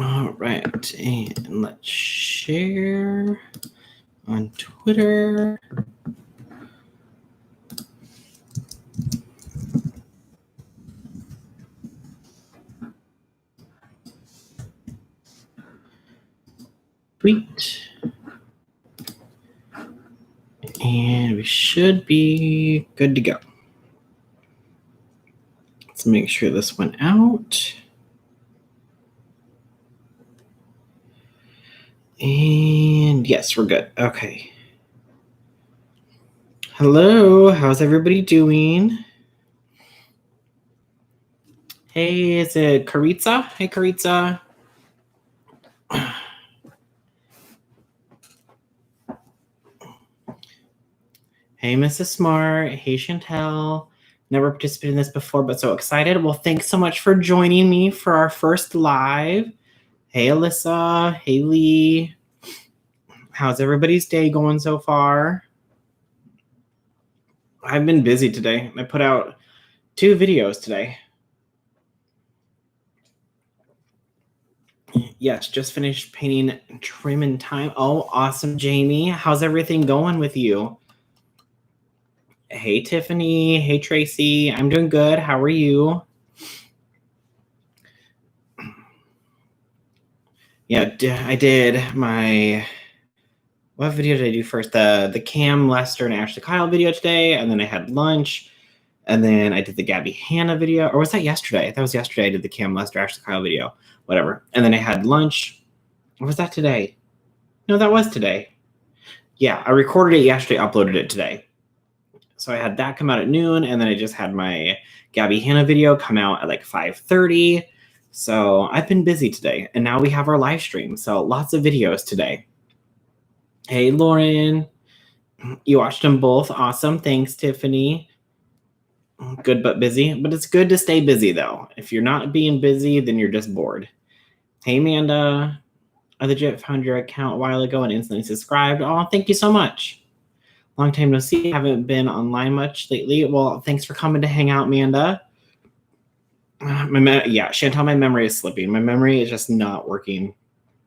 All right, and let's share on Twitter. Tweet. And we should be good to go. Let's make sure this went out. And yes, we're good. Okay. Hello, how's everybody doing? Hey, is it Karitza? Hey, Karitza. Hey, Mrs. Smart. Hey, Chantel. Never participated in this before, but so excited. Well, thanks so much for joining me for our first live. Hey, Alyssa. Hey, Lee. How's everybody's day going so far? I've been busy today. I put out 2 videos today. Yes, just finished painting trim and time. Oh, awesome, Jamie. How's everything going with you? Hey, Tiffany. Hey, Tracy. I'm doing good. How are you? Yeah, I did my... What video did I do first? The Cam, Lester, and Ashley Kyle video today, and then I had lunch, and then I did the Gabi Hanna video. Or was that yesterday? That was yesterday. I did the Cam, Lester, Ashley Kyle video. Whatever. And then I had lunch. Or was that today? No, that was today. Yeah, I recorded it yesterday, uploaded it today. So I had that come out at noon, and then I just had my Gabi Hanna video come out at like 5:30. So I've been busy today, and now we have our live stream. So lots of videos today. Hey, Lauren. You watched them both. Awesome. Thanks, Tiffany. Good but busy. But it's good to stay busy, though. If you're not being busy, then you're just bored. Hey, Amanda. I legit found your account a while ago and instantly subscribed. Oh, thank you so much. Long time no see. Haven't been online much lately. Well, thanks for coming to hang out, Amanda. Yeah, Chantal, my memory is slipping. My memory is just not working.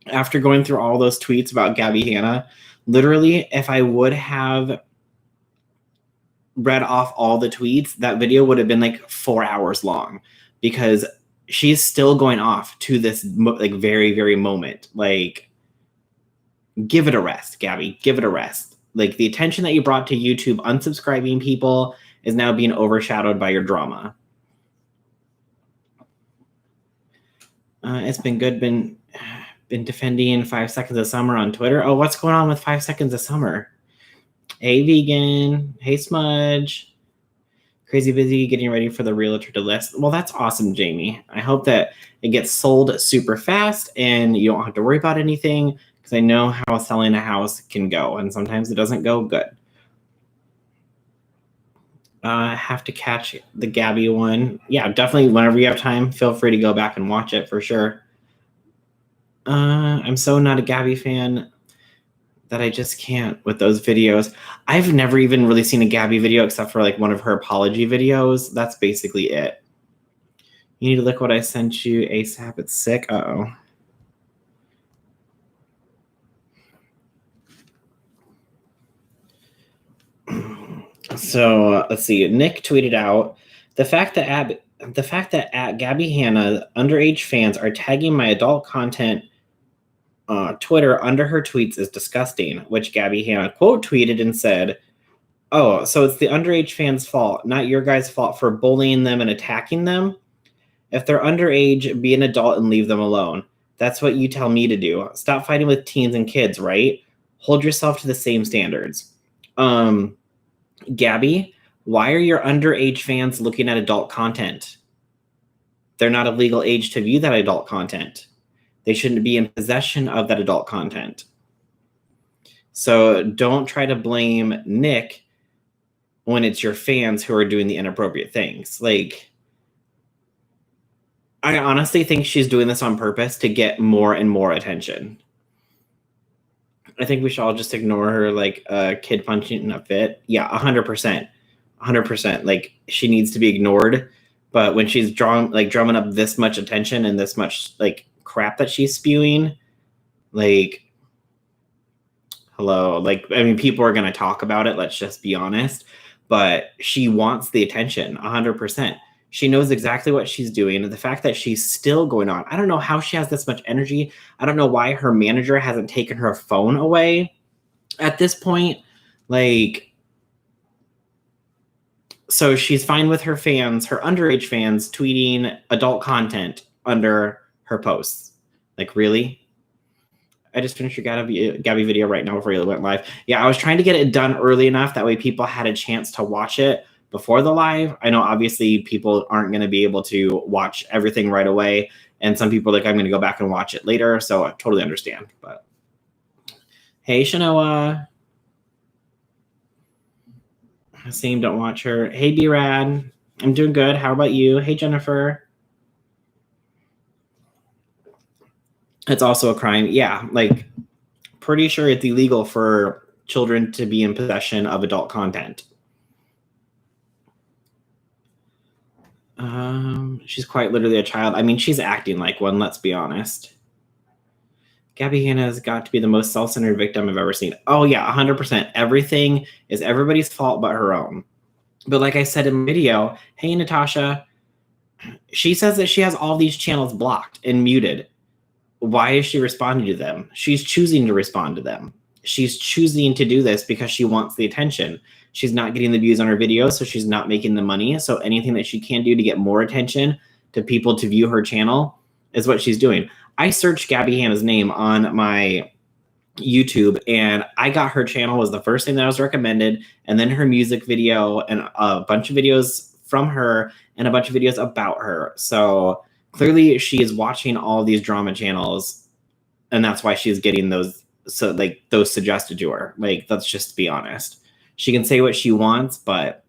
After going through all those tweets about Gabi Hanna, literally, if I would have read off all the tweets, that video would have been like 4 hours long because she's still going off to this like very, very moment. Like, give it a rest, Gabi. Give it a rest. Like, the attention that you brought to YouTube, unsubscribing people, is now being overshadowed by your drama. It's been good. Been defending 5 Seconds of Summer on Twitter. Oh, what's going on with 5 Seconds of Summer? Hey, Vegan. Hey, Smudge. Crazy busy getting ready for the realtor to list. Well, that's awesome, Jamie. I hope that it gets sold super fast and you don't have to worry about anything, because I know how selling a house can go, and sometimes it doesn't go good. I have to catch the Gabi one. Yeah, definitely. Whenever you have time, feel free to go back and watch it for sure. I'm so not a Gabi fan that I just can't with those videos. I've never even really seen a Gabi video except for like one of her apology videos. That's basically it. You need to look what I sent you ASAP. It's sick. Uh-oh. So let's see. Nick tweeted out the fact that at Gabi Hanna underage fans are tagging my adult content Twitter under her tweets is disgusting, which Gabi Hanna quote tweeted and said, "Oh, so it's the underage fans' fault, not your guys' fault for bullying them and attacking them? If they're underage, be an adult and leave them alone. That's what you tell me to do. Stop fighting with teens and kids, right? Hold yourself to the same standards." Gabi, why are your underage fans looking at adult content? They're not of legal age to view that adult content. They shouldn't be in possession of that adult content. So don't try to blame Nick when it's your fans who are doing the inappropriate things. Like, I honestly think she's doing this on purpose to get more and more attention. I think we should all just ignore her like a kid punching a fit. Yeah, 100%. 100%. Like, she needs to be ignored. But when she's drumming up this much attention and this much like crap that she's spewing, like, hello, like, I mean, people are going to talk about it, let's just be honest, but she wants the attention 100%. She knows exactly what she's doing. And the fact that she's still going on, I don't know how she has this much energy. I don't know why her manager hasn't taken her phone away at this point. Like, so she's fine with her fans, her underage fans, tweeting adult content under her posts. Like, really? I just finished your Gabi video right now before you went live. Yeah, I was trying to get it done early enough. That way people had a chance to watch it before the live. I know obviously people aren't going to be able to watch everything right away. And some people are like, I'm going to go back and watch it later. So I totally understand. But hey, Shanoa. Same, don't watch her. Hey, B-Rad. I'm doing good. How about you? Hey, Jennifer. It's also a crime. Yeah, like, pretty sure it's illegal for children to be in possession of adult content. She's quite literally a child. I mean, she's acting like one, let's be honest. Gabi Hanna has got to be the most self-centered victim I've ever seen. Oh, yeah, 100%. Everything is everybody's fault but her own. But like I said in the video, hey, Natasha, she says that she has all these channels blocked and muted. Why is she responding to them? She's choosing to respond to them. She's choosing to do this because she wants the attention. She's not getting the views on her videos, so she's not making the money. So anything that she can do to get more attention to people to view her channel is what she's doing. I searched Gabi Hanna's name on my YouTube, and I got her channel was the first thing that was recommended, and then her music video and a bunch of videos from her and a bunch of videos about her. So clearly she is watching all these drama channels, and that's why she's getting those, so like those suggested to her. Like, let's just be honest. She can say what she wants, but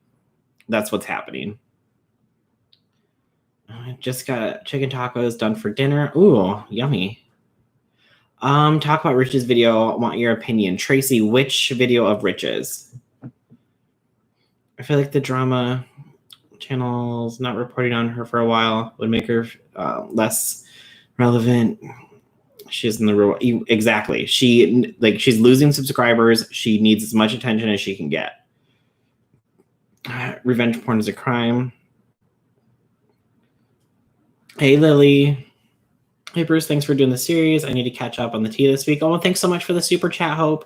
that's what's happening. I just got chicken tacos done for dinner. Ooh, yummy. Talk about Rich's video. I want your opinion. Tracy, which video of Rich's? I feel like the drama channels not reporting on her for a while would make her less relevant. She's in the real, exactly. She's losing subscribers. She needs as much attention as she can get. Revenge porn is a crime. Hey, Lily. Hey, Bruce, thanks for doing the series. I need to catch up on the tea this week. Oh, thanks so much for the super chat, Hope.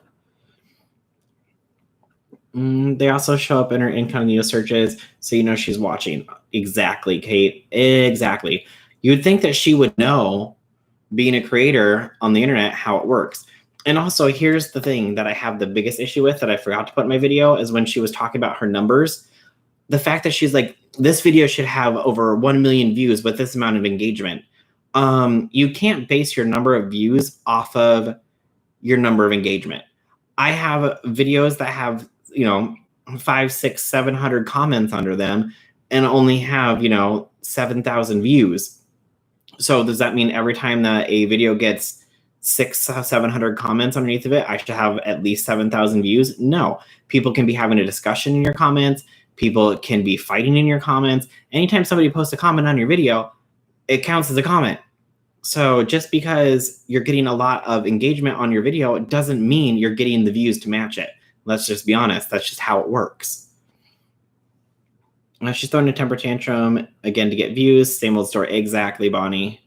They also show up in her incognito searches, so you know she's watching. Exactly, Kate. Exactly. You would think that she would know, being a creator on the internet, how it works. And also, here's the thing that I have the biggest issue with that I forgot to put in my video is when she was talking about her numbers. The fact that she's like, this video should have over 1 million views with this amount of engagement. You can't base your number of views off of your number of engagement. I have videos that have, 500, 600, 700 comments under them and only have, 7,000 views. So does that mean every time that a video gets 600, 700 comments underneath of it, I should have at least 7,000 views? No. People can be having a discussion in your comments. People can be fighting in your comments. Anytime somebody posts a comment on your video, it counts as a comment. So just because you're getting a lot of engagement on your video, it doesn't mean you're getting the views to match it. Let's just be honest. That's just how it works. She's throwing a temper tantrum again to get views. Same old story. Exactly, Bonnie.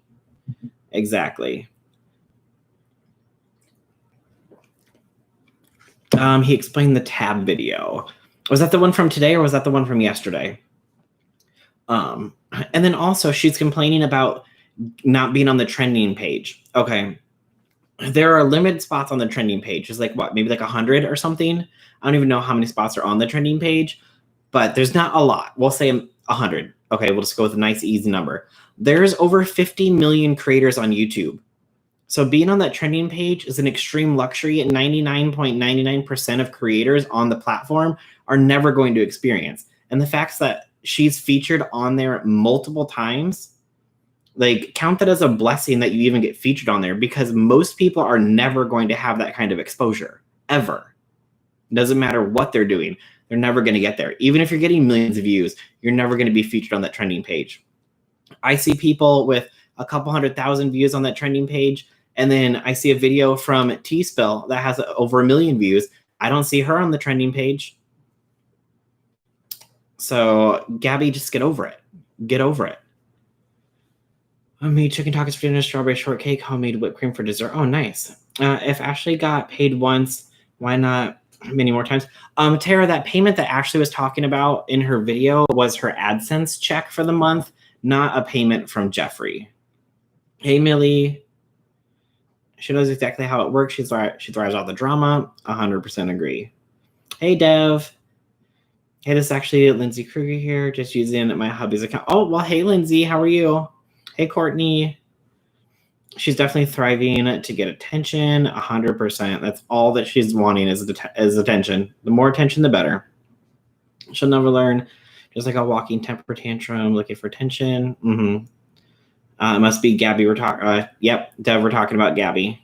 Exactly. He explained the tab video. Was that the one from today or was that the one from yesterday? And then also she's complaining about not being on the trending page. Okay. There are limited spots on the trending page. It's like what, maybe like 100 or something. I don't even know how many spots are on the trending page, but there's not a lot. We'll say 100. Okay, we'll just go with a nice easy number. There's over 50 million creators on YouTube. So being on that trending page is an extreme luxury, and 99.99% of creators on the platform are never going to experience. And the fact that she's featured on there multiple times, like, count that as a blessing that you even get featured on there, because most people are never going to have that kind of exposure, ever. It doesn't matter what they're doing. They're never going to get there. Even if you're getting millions of views, you're never going to be featured on that trending page. I see people with a couple 100,000 views on that trending page. And then I see a video from T-Spill that has over 1 million views. I don't see her on the trending page. So Gabi, just get over it. Get over it. I made chicken tacos for dinner, strawberry shortcake, homemade whipped cream for dessert. Oh, nice. If Ashley got paid once, why not many more times? Tara, that payment that Ashley was talking about in her video was her AdSense check for the month, not a payment from Jeffree. Hey, Millie. She knows exactly how it works. She thrives all the drama. 100% agree. Hey, Dev. Hey, this is actually Lindsay Kruger here, just using my hubby's account. Oh, well, hey, Lindsay. How are you? Hey, Courtney. She's definitely thriving to get attention. 100%. That's all that she's wanting is attention. The more attention, the better. She'll never learn. Just like a walking temper tantrum, looking for attention. It must be Gabi we're talking. Yep, Dev, we're talking about Gabi.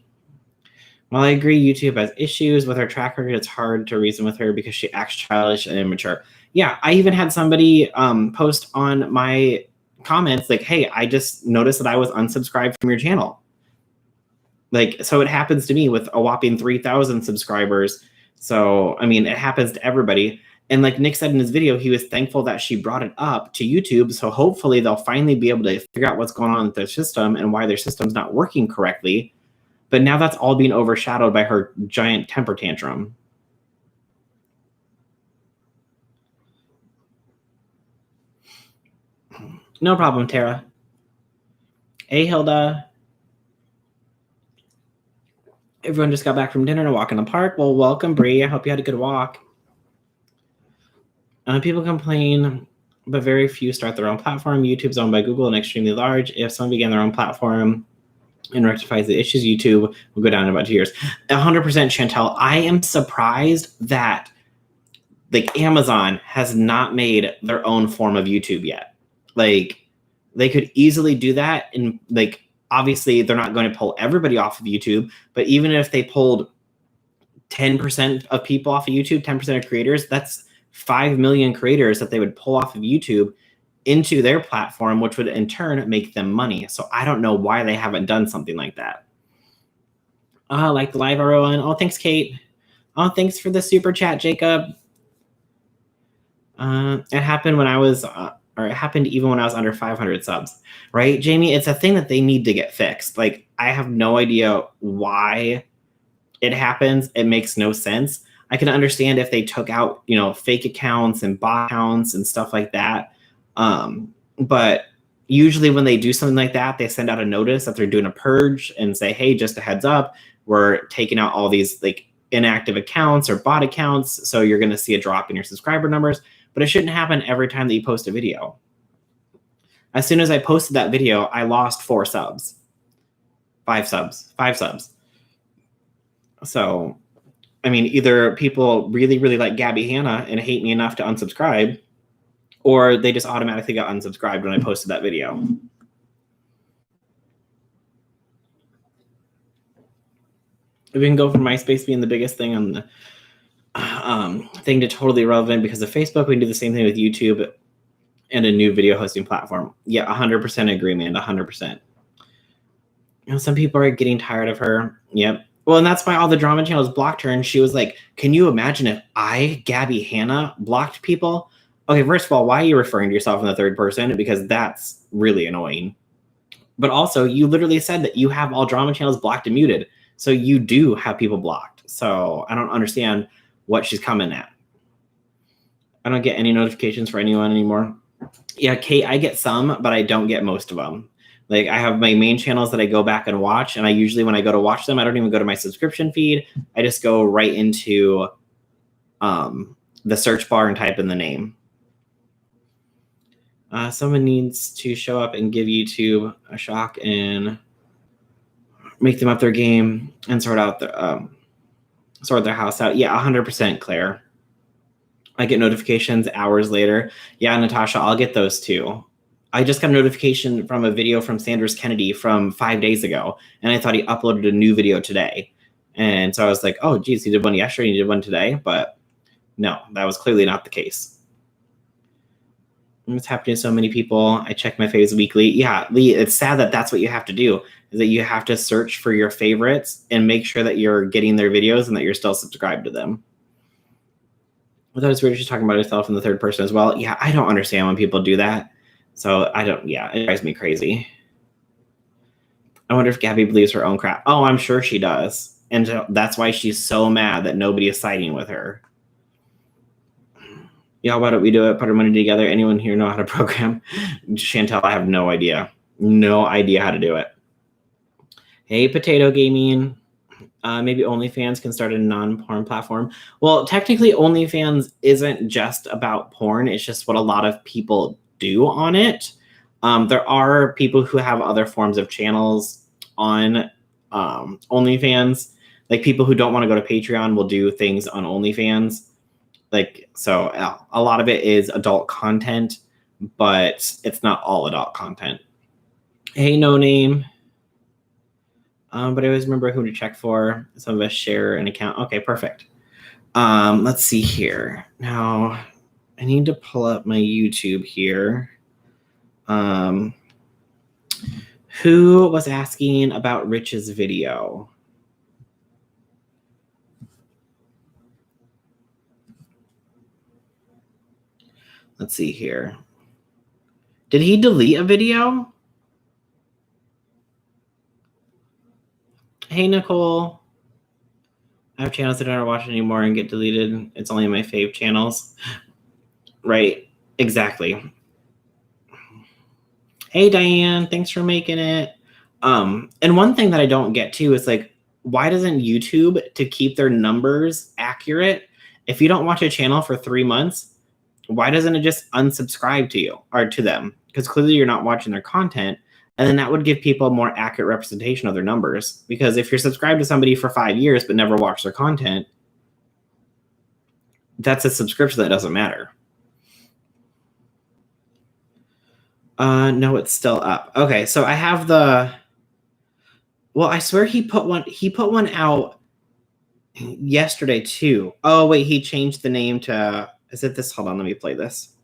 While I agree YouTube has issues with her track record, it's hard to reason with her because she acts childish and immature. Yeah, I even had somebody post on my comments like, hey, I just noticed that I was unsubscribed from your channel. Like, so it happens to me with a whopping 3,000 subscribers. So, I mean, it happens to everybody. And like Nick said in his video, he was thankful that she brought it up to YouTube. So hopefully they'll finally be able to figure out what's going on with their system and why their system's not working correctly. But now that's all being overshadowed by her giant temper tantrum. No problem, Tara. Hey, Hilda. Everyone just got back from dinner and a walk in the park. Well, welcome, Bree. I hope you had a good walk. People complain, but very few start their own platform. YouTube's owned by Google and extremely large. If someone began their own platform and rectifies the issues, YouTube will go down in about 2 years. 100%, Chantel. I am surprised that like Amazon has not made their own form of YouTube yet. Like they could easily do that. And like, obviously they're not going to pull everybody off of YouTube, but even if they pulled 10% of people off of YouTube, 10% of creators, that's 5 million creators that they would pull off of YouTube into their platform, which would in turn make them money. So I don't know why they haven't done something like that. Like the live everyone. Oh, thanks, Kate. Oh, thanks for the super chat, Jacob. It happened when I was, or it happened even when I was under 500 subs, right? Jamie, it's a thing that they need to get fixed. Like, I have no idea why it happens. It makes no sense. I can understand if they took out, you know, fake accounts and bot accounts and stuff like that. But usually when they do something like that, they send out a notice that they're doing a purge and say, hey, just a heads up, we're taking out all these like inactive accounts or bot accounts. So you're going to see a drop in your subscriber numbers, but it shouldn't happen every time that you post a video. As soon as I posted that video, I lost 5 subs. So, I mean, either people really, really like Gabi Hanna and hate me enough to unsubscribe, or they just automatically got unsubscribed when I posted that video. We can go from MySpace being the biggest thing on the thing to totally irrelevant because of Facebook. We can do the same thing with YouTube and a new video hosting platform. Yeah, 100% agree, man, 100%. You know, some people are getting tired of her. Yep. Well, and that's why all the drama channels blocked her. And she was like, can you imagine if I, Gabi Hanna, blocked people? Okay, first of all, why are you referring to yourself in the third person? Because that's really annoying. But also, you literally said that you have all drama channels blocked and muted. So you do have people blocked. So I don't understand what she's coming at. I don't get any notifications for anyone anymore. Yeah, Kate, I get some, but I don't get most of them. Like, I have my main channels that I go back and watch, and I usually, when I go to watch them, I don't even go to my subscription feed. I just go right into the search bar and type in the name. Someone needs to show up and give YouTube a shock and make them up their game and sort their house out. Yeah, 100%, Claire. I get notifications hours later. Yeah, Natasha, I'll get those too. I just got a notification from a video from Sanders Kennedy from 5 days ago, and I thought he uploaded a new video today. And so I was like, oh, geez, he did one yesterday, he did one today. But no, that was clearly not the case. It's happening to so many people. I check my faves weekly. Yeah, Lee, it's sad that that's what you have to do, is that you have to search for your favorites and make sure that you're getting their videos and that you're still subscribed to them. I thought it was weird she's talking about herself in the third person as well. Yeah, I don't understand when people do that. So I don't, yeah, it drives me crazy. I wonder if Gabi believes her own crap. Oh, I'm sure she does. And that's why she's so mad that nobody is siding with her. Yeah, why don't we do it? Put our money together. Anyone here know how to program? Chantel, I have no idea. No idea how to do it. Hey, Potato Gaming. Maybe OnlyFans can start a non-porn platform. Well, technically, OnlyFans isn't just about porn. It's just what a lot of people do on it. There are people who have other forms of channels on OnlyFans. Like people who don't want to go to Patreon will do things on OnlyFans. Like, so a lot of it is adult content, but it's not all adult content. Hey, No Name. But I always remember who to check for. Some of us share an account. Okay, perfect. Let's see here. Now, I need to pull up my YouTube here. Who was asking about Rich's video? Let's see here. Did he delete a video? Hey, Nicole. I have channels that I don't watch anymore and get deleted. It's only my fave channels. Right, exactly. Hey, Diane, thanks for making it. And one thing that I don't get too is like, why doesn't YouTube, to keep their numbers accurate, if you don't watch a channel for 3 months, why doesn't it just unsubscribe to you or to them? Because clearly you're not watching their content. And then that would give people a more accurate representation of their numbers. Because if you're subscribed to somebody for 5 years but never watch their content, that's a subscription that doesn't matter. No, it's still up. Okay, so I have the. Well, I swear he put one out yesterday too. Oh wait, he changed the name to. Is it this? Hold on, let me play this.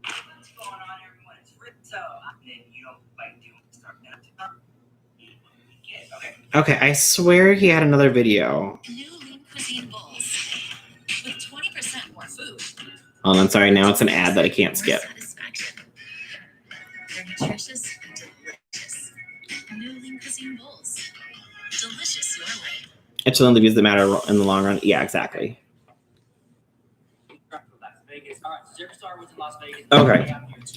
What's going on, everyone? It's Rick. So, you don't like doing stuff now. Okay, I swear he had another video. New lean cuisine bowls with 20% more food. Oh, I'm sorry. Now it's an ad that I can't skip. They're nutritious and delicious. New lean cuisine bowls. Delicious your way. It's the views that matter in the long run. Yeah, exactly. Okay.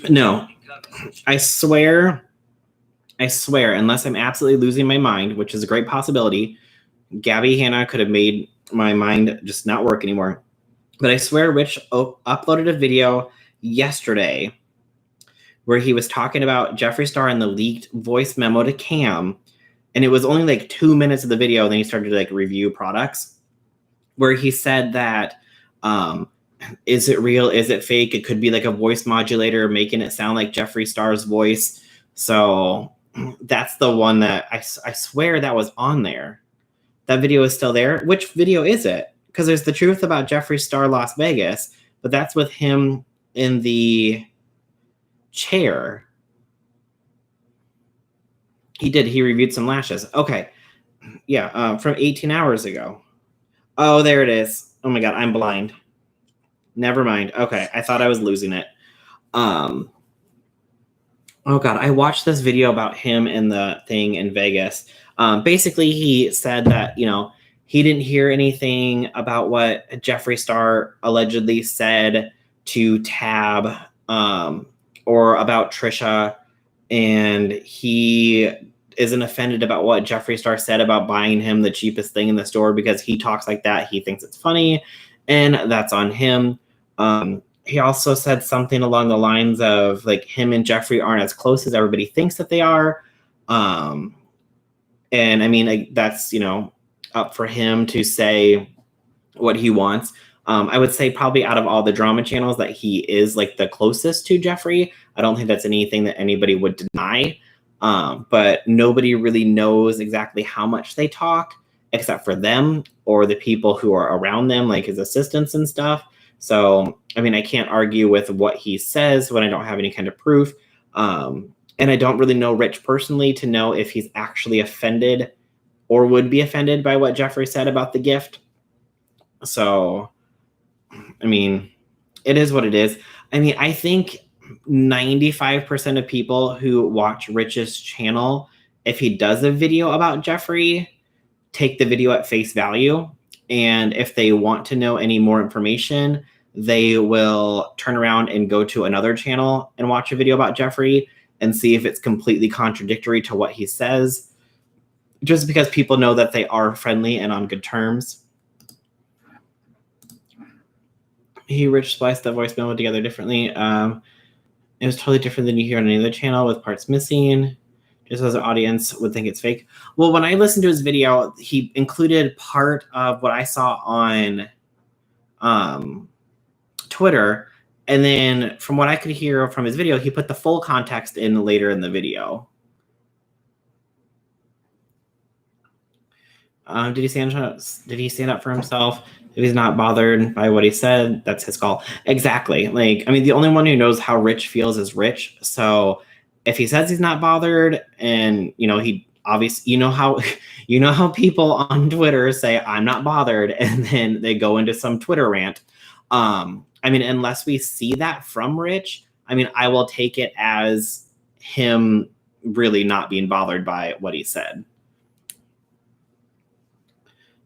No. I swear, unless I'm absolutely losing my mind, which is a great possibility, Gabi Hanna could have made my mind just not work anymore. But I swear Rich uploaded a video yesterday where he was talking about Jeffree Star and the leaked voice memo to Cam. And it was only like 2 minutes of the video. Then he started to like review products where he said that, is it real? Is it fake? It could be like a voice modulator making it sound like Jeffree Star's voice. So that's the one that I swear that was on there. That video is still there. Which video is it? Because there's the truth about Jeffree Star Las Vegas, but that's with him in the chair. He reviewed some lashes. Okay. Yeah, from 18 hours ago. Oh, there it is. Oh my God, I'm blind. Never mind. Okay, I thought I was losing it. Oh God, I watched this video about him and the thing in Vegas. Basically, he said that, he didn't hear anything about what Jeffree Star allegedly said to Tab or about Trisha. And he isn't offended about what Jeffree Star said about buying him the cheapest thing in the store because he talks like that. He thinks it's funny, and that's on him. He also said something along the lines of like him and Jeffree aren't as close as everybody thinks that they are. And I mean, like, that's, up for him to say what he wants. I would say probably out of all the drama channels that he is like the closest to Jeffree. I don't think that's anything that anybody would deny. But nobody really knows exactly how much they talk except for them or the people who are around them, like his assistants and stuff. So, I mean, I can't argue with what he says when I don't have any kind of proof. And I don't really know Rich personally to know if he's actually offended or would be offended by what Jeffree said about the gift. So, I mean, it is what it is. I mean, I think 95% of people who watch Rich's channel, if he does a video about Jeffree, take the video at face value. And if they want to know any more information, they will turn around and go to another channel and watch a video about Jeffree and see if it's completely contradictory to what he says, just because people know that they are friendly and on good terms. Rich spliced the voice memo together differently. It was totally different than you hear on any other channel with parts missing, just as an audience would think it's fake. Well, when I listened to his video, he included part of what I saw on Twitter. And then from what I could hear from his video, he put the full context in later in the video. Did he stand up for himself? If he's not bothered by what he said, that's his call. Exactly. Like, I mean, the only one who knows how Rich feels is Rich. So if he says he's not bothered, and he obviously, you know how people on Twitter say I'm not bothered, and then they go into some Twitter rant. I mean, unless we see that from Rich, I mean, I will take it as him really not being bothered by what he said.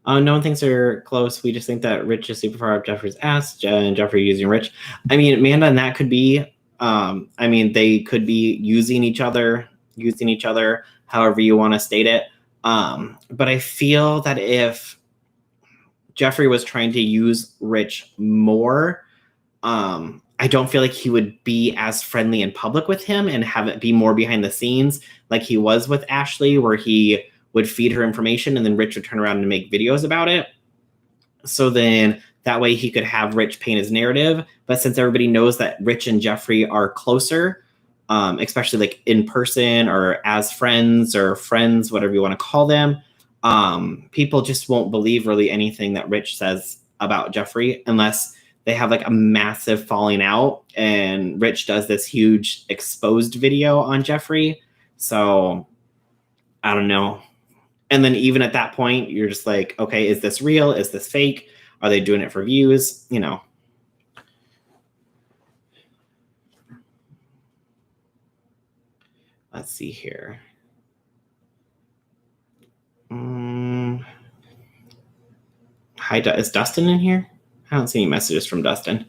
No one thinks they're close. We just think that Rich is super far up Jeffree's ass, and Jeffree using Rich. I mean, Amanda and that could be. I mean, they could be using each other, however you want to state it. But I feel that if Jeffree was trying to use Rich more, I don't feel like he would be as friendly in public with him and have it be more behind the scenes like he was with Ashley, where he would feed her information and then Rich would turn around and make videos about it. So then that way he could have Rich paint his narrative. But since everybody knows that Rich and Jeffree are closer, especially like in person or as friends, whatever you want to call them, people just won't believe really anything that Rich says about Jeffree unless they have like a massive falling out and Rich does this huge exposed video on Jeffree. So I don't know. And then even at that point, you're just like, okay, is this real? Is this fake? Are they doing it for views? Let's see here. Hi, is Dustin in here? I don't see any messages from Dustin.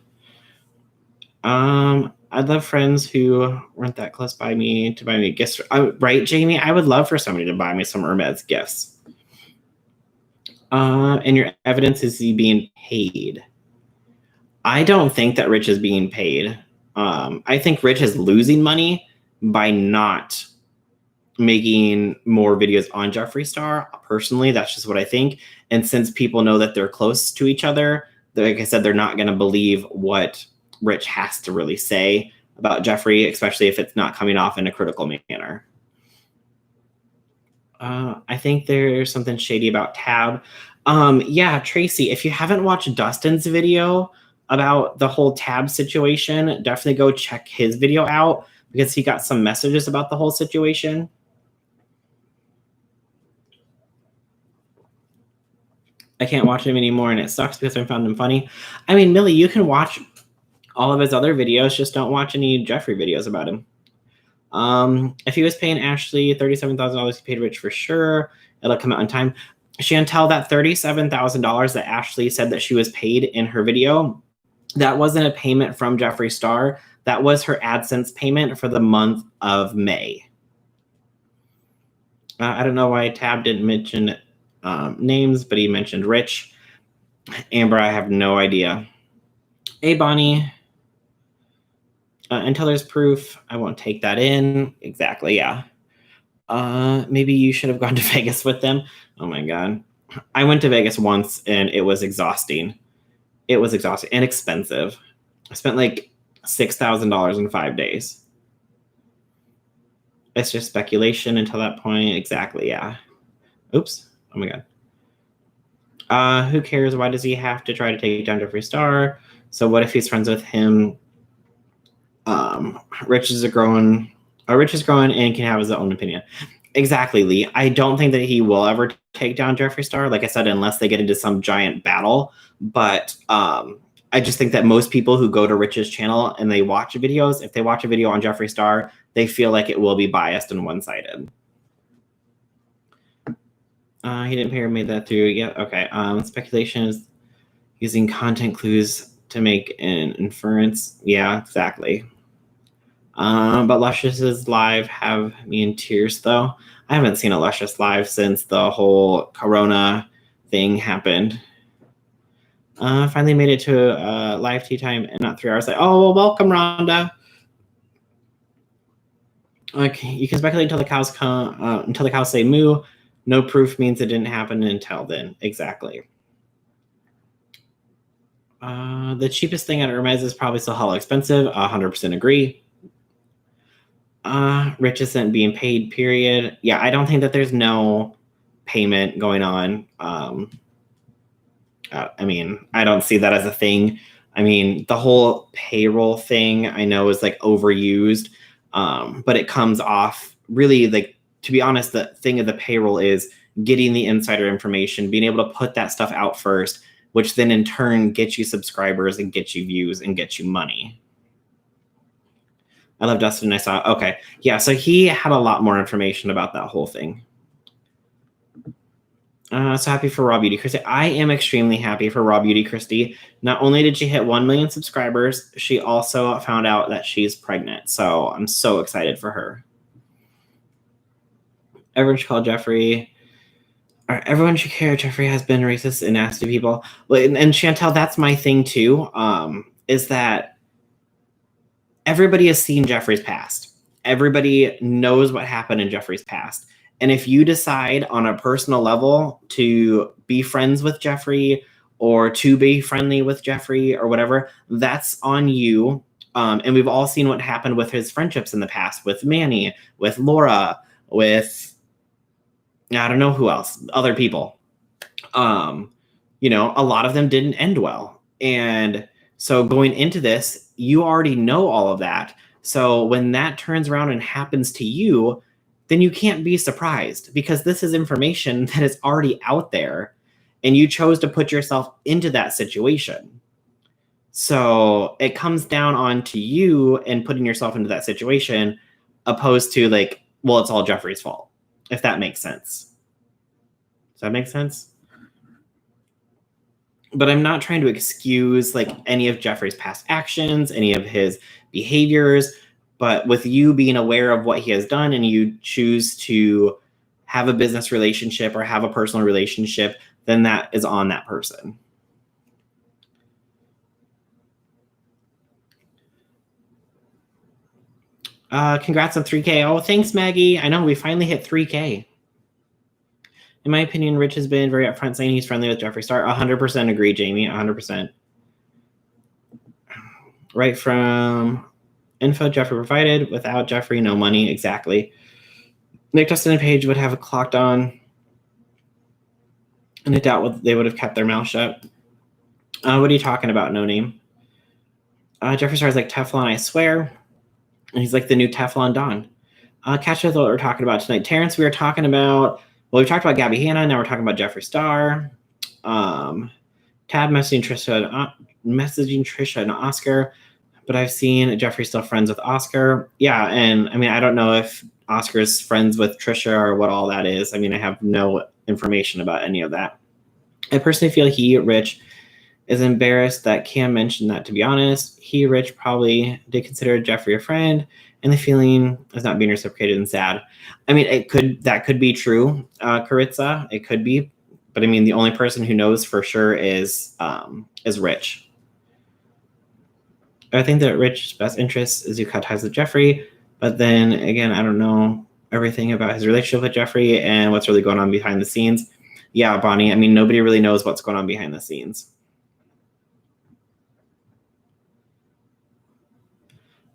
I'd love friends who weren't that close by me to buy me gifts. Right, Jamie? I would love for somebody to buy me some Hermes gifts. And your evidence is he being paid. I don't think that Rich is being paid. I think Rich is losing money by not making more videos on Jeffree Star. Personally, that's just what I think. And since people know that they're close to each other, like I said, they're not going to believe what Rich has to really say about Jeffree, especially if it's not coming off in a critical manner. I think there's something shady about Tab. Yeah, Tracy, if you haven't watched Dustin's video about the whole Tab situation, definitely go check his video out because he got some messages about the whole situation. I can't watch him anymore, and it sucks because I found him funny. I mean, Millie, you can watch all of his other videos, just don't watch any Jeffree videos about him. If he was paying Ashley $37,000, he paid Rich for sure. It'll come out on time. Chantel, that $37,000 that Ashley said that she was paid in her video, that wasn't a payment from Jeffree Star. That was her AdSense payment for the month of May. I don't know why Tab didn't mention names, but he mentioned Rich. Amber, I have no idea. Hey, Bonnie. Until there's proof, I won't take that in. Exactly, yeah. Maybe you should have gone to Vegas with them. Oh my God. I went to Vegas once and it was exhausting. It was exhausting and expensive. I spent like $6,000 in 5 days. It's just speculation until that point. Exactly, yeah. Oops. Oh my God. Who cares? Why does he have to try to take down Jeffree Star? So what if he's friends with him? Rich is growing and can have his own opinion. Exactly, Lee. I don't think that he will ever take down Jeffree Star, like I said, unless they get into some giant battle. But I just think that most people who go to Rich's channel and they watch videos, if they watch a video on Jeffree Star, they feel like it will be biased and one-sided. He didn't appear made that through yet. Okay. Speculation is using content clues to make an inference. Yeah, exactly. But Luscious's live have me in tears, though. I haven't seen a Luscious live since the whole Corona thing happened. Finally made it to live tea time and not 3 hours late. Oh, well, welcome, Rhonda. Okay, you can speculate until the cows come, until the cows say moo. No proof means it didn't happen until then. Exactly. The cheapest thing at Hermes is probably still hella expensive. 100% agree. Rich isn't being paid, period. Yeah, I don't think that there's no payment going on. I mean, I don't see that as a thing. I mean, the whole payroll thing I know is like overused, but it comes off really like, to be honest, the thing of the payroll is getting the insider information, being able to put that stuff out first, which then in turn gets you subscribers and gets you views and gets you money. I love Dustin. I saw, okay. Yeah, so he had a lot more information about that whole thing. So happy for Raw Beauty Christy. I am extremely happy for Raw Beauty Christy. Not only did she hit 1 million subscribers, she also found out that she's pregnant. So I'm so excited for her. Everyone should call Jeffree. Everyone should care. Jeffree has been racist and nasty to people. And Chantel, that's my thing too, is that everybody has seen Jeffree's past. Everybody knows what happened in Jeffree's past. And if you decide on a personal level to be friends with Jeffree or to be friendly with Jeffree or whatever, that's on you. And we've all seen what happened with his friendships in the past, with Manny, with Laura, with, I don't know who else, other people. You know, a lot of them didn't end well. And so going into this, you already know all of that. So when that turns around and happens to you, then you can't be surprised because this is information that is already out there and you chose to put yourself into that situation. So it comes down onto you and putting yourself into that situation opposed to like, well, it's all Jeffree's fault, if that makes sense. Does that make sense? But I'm not trying to excuse like any of Jeffree's past actions, any of his behaviors, but with you being aware of what he has done and you choose to have a business relationship or have a personal relationship, then that is on that person. Congrats on 3K. Oh, thanks, Maggie. I know we finally hit 3K. In my opinion, Rich has been very upfront saying he's friendly with Jeffree Star. 100% agree, Jamie. 100%. Right from info Jeffree provided. Without Jeffree, no money. Exactly. Nick, Dustin, and Paige would have a clocked on. And I doubt they would have kept their mouth shut. What are you talking about, No Name? Jeffree Star is like Teflon, I swear. And he's like the new Teflon Don. Catch with what we're talking about tonight. Terrence, we were talking about, well, we talked about Gabi Hanna. Now we're talking about Jeffree Star. Tab messaging Trisha and Oscar. But I've seen Jeffree still friends with Oscar. Yeah, and I mean, I don't know if Oscar's friends with Trisha or what all that is. I mean, I have no information about any of that. I personally feel he, Rich, is embarrassed that Cam mentioned that, to be honest. He, Rich, probably did consider Jeffree a friend, and the feeling is not being reciprocated and sad. I mean, that could be true, Karitza. It could be. But I mean, the only person who knows for sure is Rich. I think that Rich's best interest is you cut ties with Jeffree, but then again, I don't know everything about his relationship with Jeffree and what's really going on behind the scenes. Yeah, Bonnie, I mean, nobody really knows what's going on behind the scenes.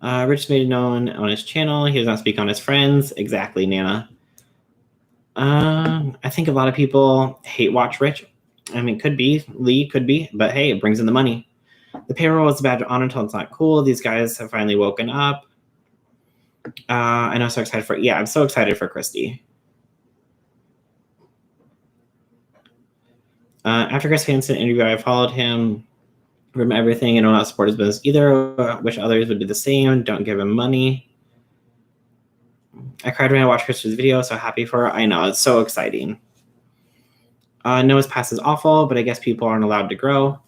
Rich made it known on his channel. He does not speak on his friends. Exactly, Nana. I think a lot of people hate watch Rich. I mean, could be. Lee could be. But hey, it brings in the money. The payroll is bad on until it's not cool. These guys have finally woken up. I know, so excited for it. Yeah, I'm so excited for Christy. After Chris Hansen interview, I followed him from everything and will not support his business either. Wish others would do the same. Don't give him money. I cried when I watched Chris's video. So happy for her. I know, it's so exciting. Noah's past is awful, but I guess people aren't allowed to grow.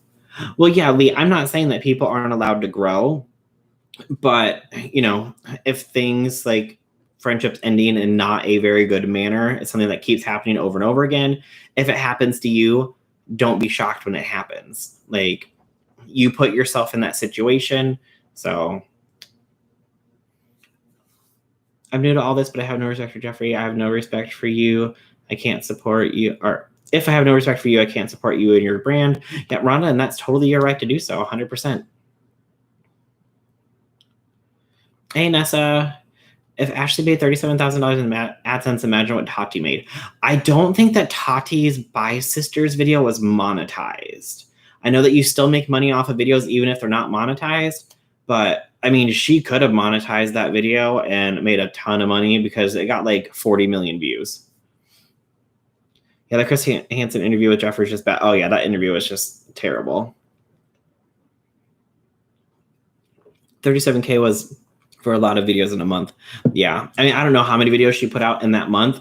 Well, yeah, Lee, I'm not saying that people aren't allowed to grow, but, you know, if things like friendships ending in not a very good manner, it's something that keeps happening over and over again. If it happens to you, don't be shocked when it happens. Like, you put yourself in that situation. So I'm new to all this, but I have no respect for Jeffree. I have no respect for you. I can't support you. Or if I have no respect for you, I can't support you and your brand. Yeah, Rhonda, and that's totally your right to do so, 100%. Hey, Nessa. If Ashley made $37,000 in AdSense, imagine what Tati made. I don't think that Tati's Bye Sisters video was monetized. I know that you still make money off of videos even if they're not monetized, but I mean, she could have monetized that video and made a ton of money because it got like 40 million views. Yeah, the Chris Hansen interview with Jeffree is just bad. Oh yeah, that interview was just terrible. 37K was for a lot of videos in a month. Yeah, I mean, I don't know how many videos she put out in that month.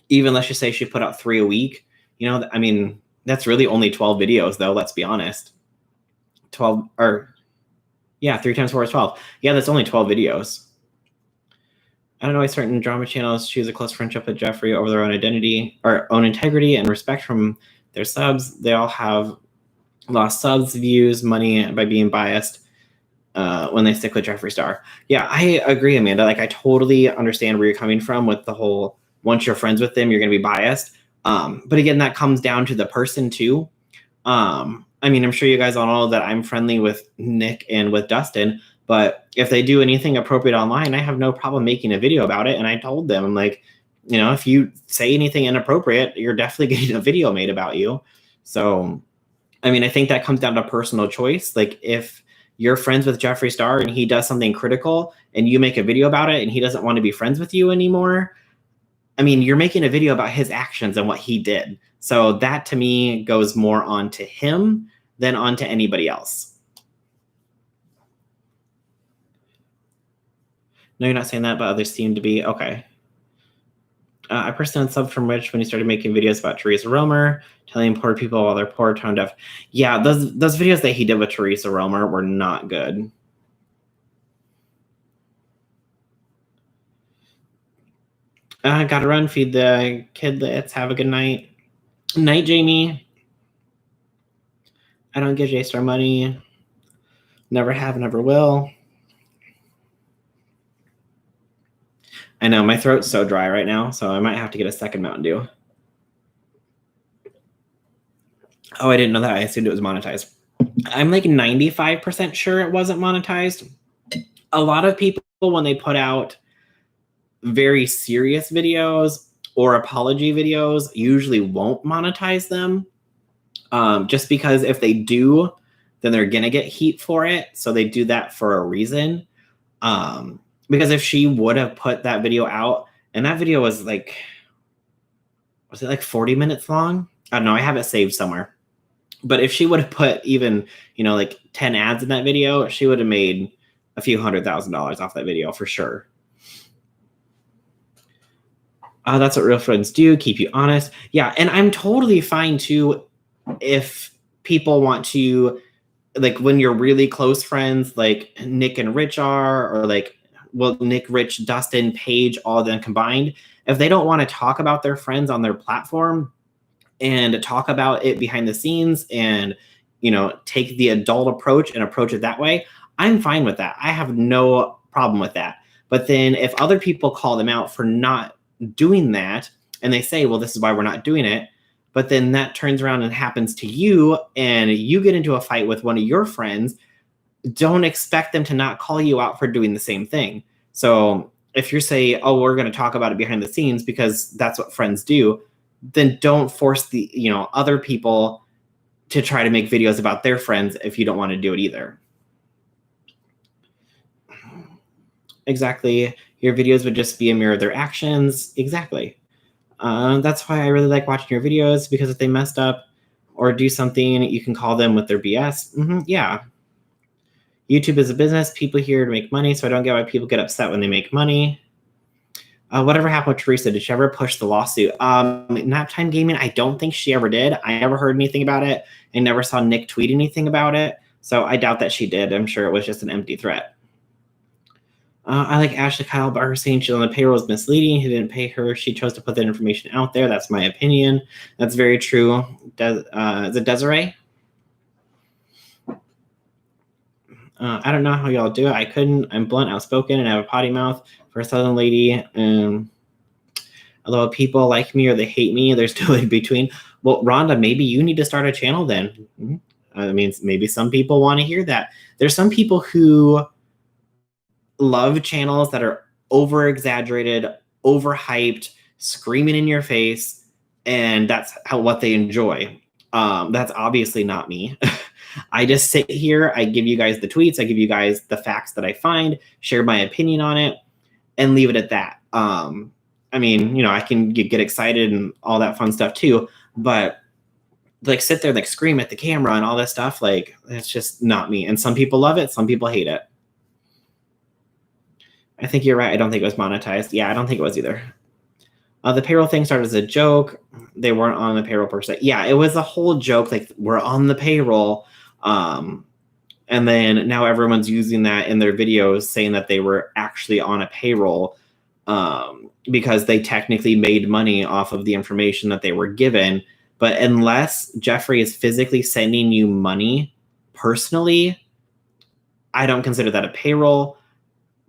Even let's just say she put out 3 a week. You know, I mean, that's really only 12 videos though, let's be honest. 12, or yeah, 3 times 4 is 12. Yeah, that's only 12 videos. I don't know why certain drama channels choose a close friendship with Jeffree over their own identity or own integrity and respect from their subs. They all have lost subs, views, money by being biased when they stick with Jeffree Star. Yeah, I agree, Amanda. Like, I totally understand where you're coming from with the whole, once you're friends with them, you're going to be biased. But again, that comes down to the person too. I mean, I'm sure you guys all know that I'm friendly with Nick and with Dustin, but if they do anything appropriate online, I have no problem making a video about it. And I told them, I'm like, you know, if you say anything inappropriate, you're definitely getting a video made about you. So, I mean, I think that comes down to personal choice. Like, if you're friends with Jeffree Star and he does something critical and you make a video about it and he doesn't want to be friends with you anymore, I mean, you're making a video about his actions and what he did. So that to me goes more onto him than onto anybody else. No, you're not saying that, but others seem to be. Okay. I personally subbed from Rich when he started making videos about Teresa Romer, telling poor people while they're poor, tone deaf. Yeah, those videos that he did with Teresa Romer were not good. Gotta run, feed the kidlets. Have a good night. Night, Jamie. I don't give J-Star money. Never have, never will. I know, my throat's so dry right now, so I might have to get a second Mountain Dew. Oh, I didn't know that. I assumed it was monetized. I'm like 95% sure it wasn't monetized. A lot of people, when they put out very serious videos or apology videos, usually won't monetize them. Just because if they do, then they're going to get heat for it. So they do that for a reason. Because if she would have put that video out, and that video was like, was it like 40 minutes long? I don't know. I have it saved somewhere. But if she would have put even, you know, like 10 ads in that video, she would have made a few $100,000 off that video for sure. That's what real friends do. Keep you honest. Yeah. And I'm totally fine too if people want to, like, when you're really close friends, like Nick and Rich are, or like, well, Nick, Rich, Dustin, Paige, all of them combined, if they don't want to talk about their friends on their platform and talk about it behind the scenes and, you know, take the adult approach and approach it that way, I'm fine with that. I have no problem with that. But then if other people call them out for not doing that and they say, well, this is why we're not doing it, but then that turns around and happens to you and you get into a fight with one of your friends, don't expect them to not call you out for doing the same thing. So if you're saying, oh, we're going to talk about it behind the scenes because that's what friends do, then don't force the, you know, other people to try to make videos about their friends if you don't want to do it either. Exactly. Your videos would just be a mirror of their actions. Exactly. That's why I really like watching your videos, because if they messed up or do something, you can call them with their BS. Yeah. YouTube is a business. People here to make money, so I don't get why people get upset when they make money. Whatever happened with Teresa? Did she ever push the lawsuit? Naptime Gaming, I don't think she ever did. I never heard anything about it. I never saw Nick tweet anything about it. So I doubt that she did. I'm sure it was just an empty threat. I like Ashley Kyle Barker saying she's on the payroll is misleading. He didn't pay her. She chose to put that information out there. That's my opinion. That's very true. Is it Desiree? I don't know how y'all do it. I couldn't. I'm blunt, outspoken, and have a potty mouth for a Southern lady. Although people like me or they hate me, there's still in between. Well, Rhonda, maybe you need to start a channel then. I mean, maybe some people want to hear that. There's some people who love channels that are over-exaggerated, overhyped, screaming in your face, and that's what they enjoy. That's obviously not me. I just sit here, I give you guys the tweets, I give you guys the facts that I find, share my opinion on it, and leave it at that. I mean, you know, I can get excited and all that fun stuff too, but like sit there, like scream at the camera and all this stuff, like it's just not me. And some people love it, some people hate it. I think you're right. I don't think it was monetized. Yeah, I don't think it was either. The payroll thing started as a joke. They weren't on the payroll per se. Yeah, it was a whole joke. Like, we're on the payroll. And then now everyone's using that in their videos, saying that they were actually on a payroll because they technically made money off of the information that they were given. But unless Jeffree is physically sending you money personally, I don't consider that a payroll.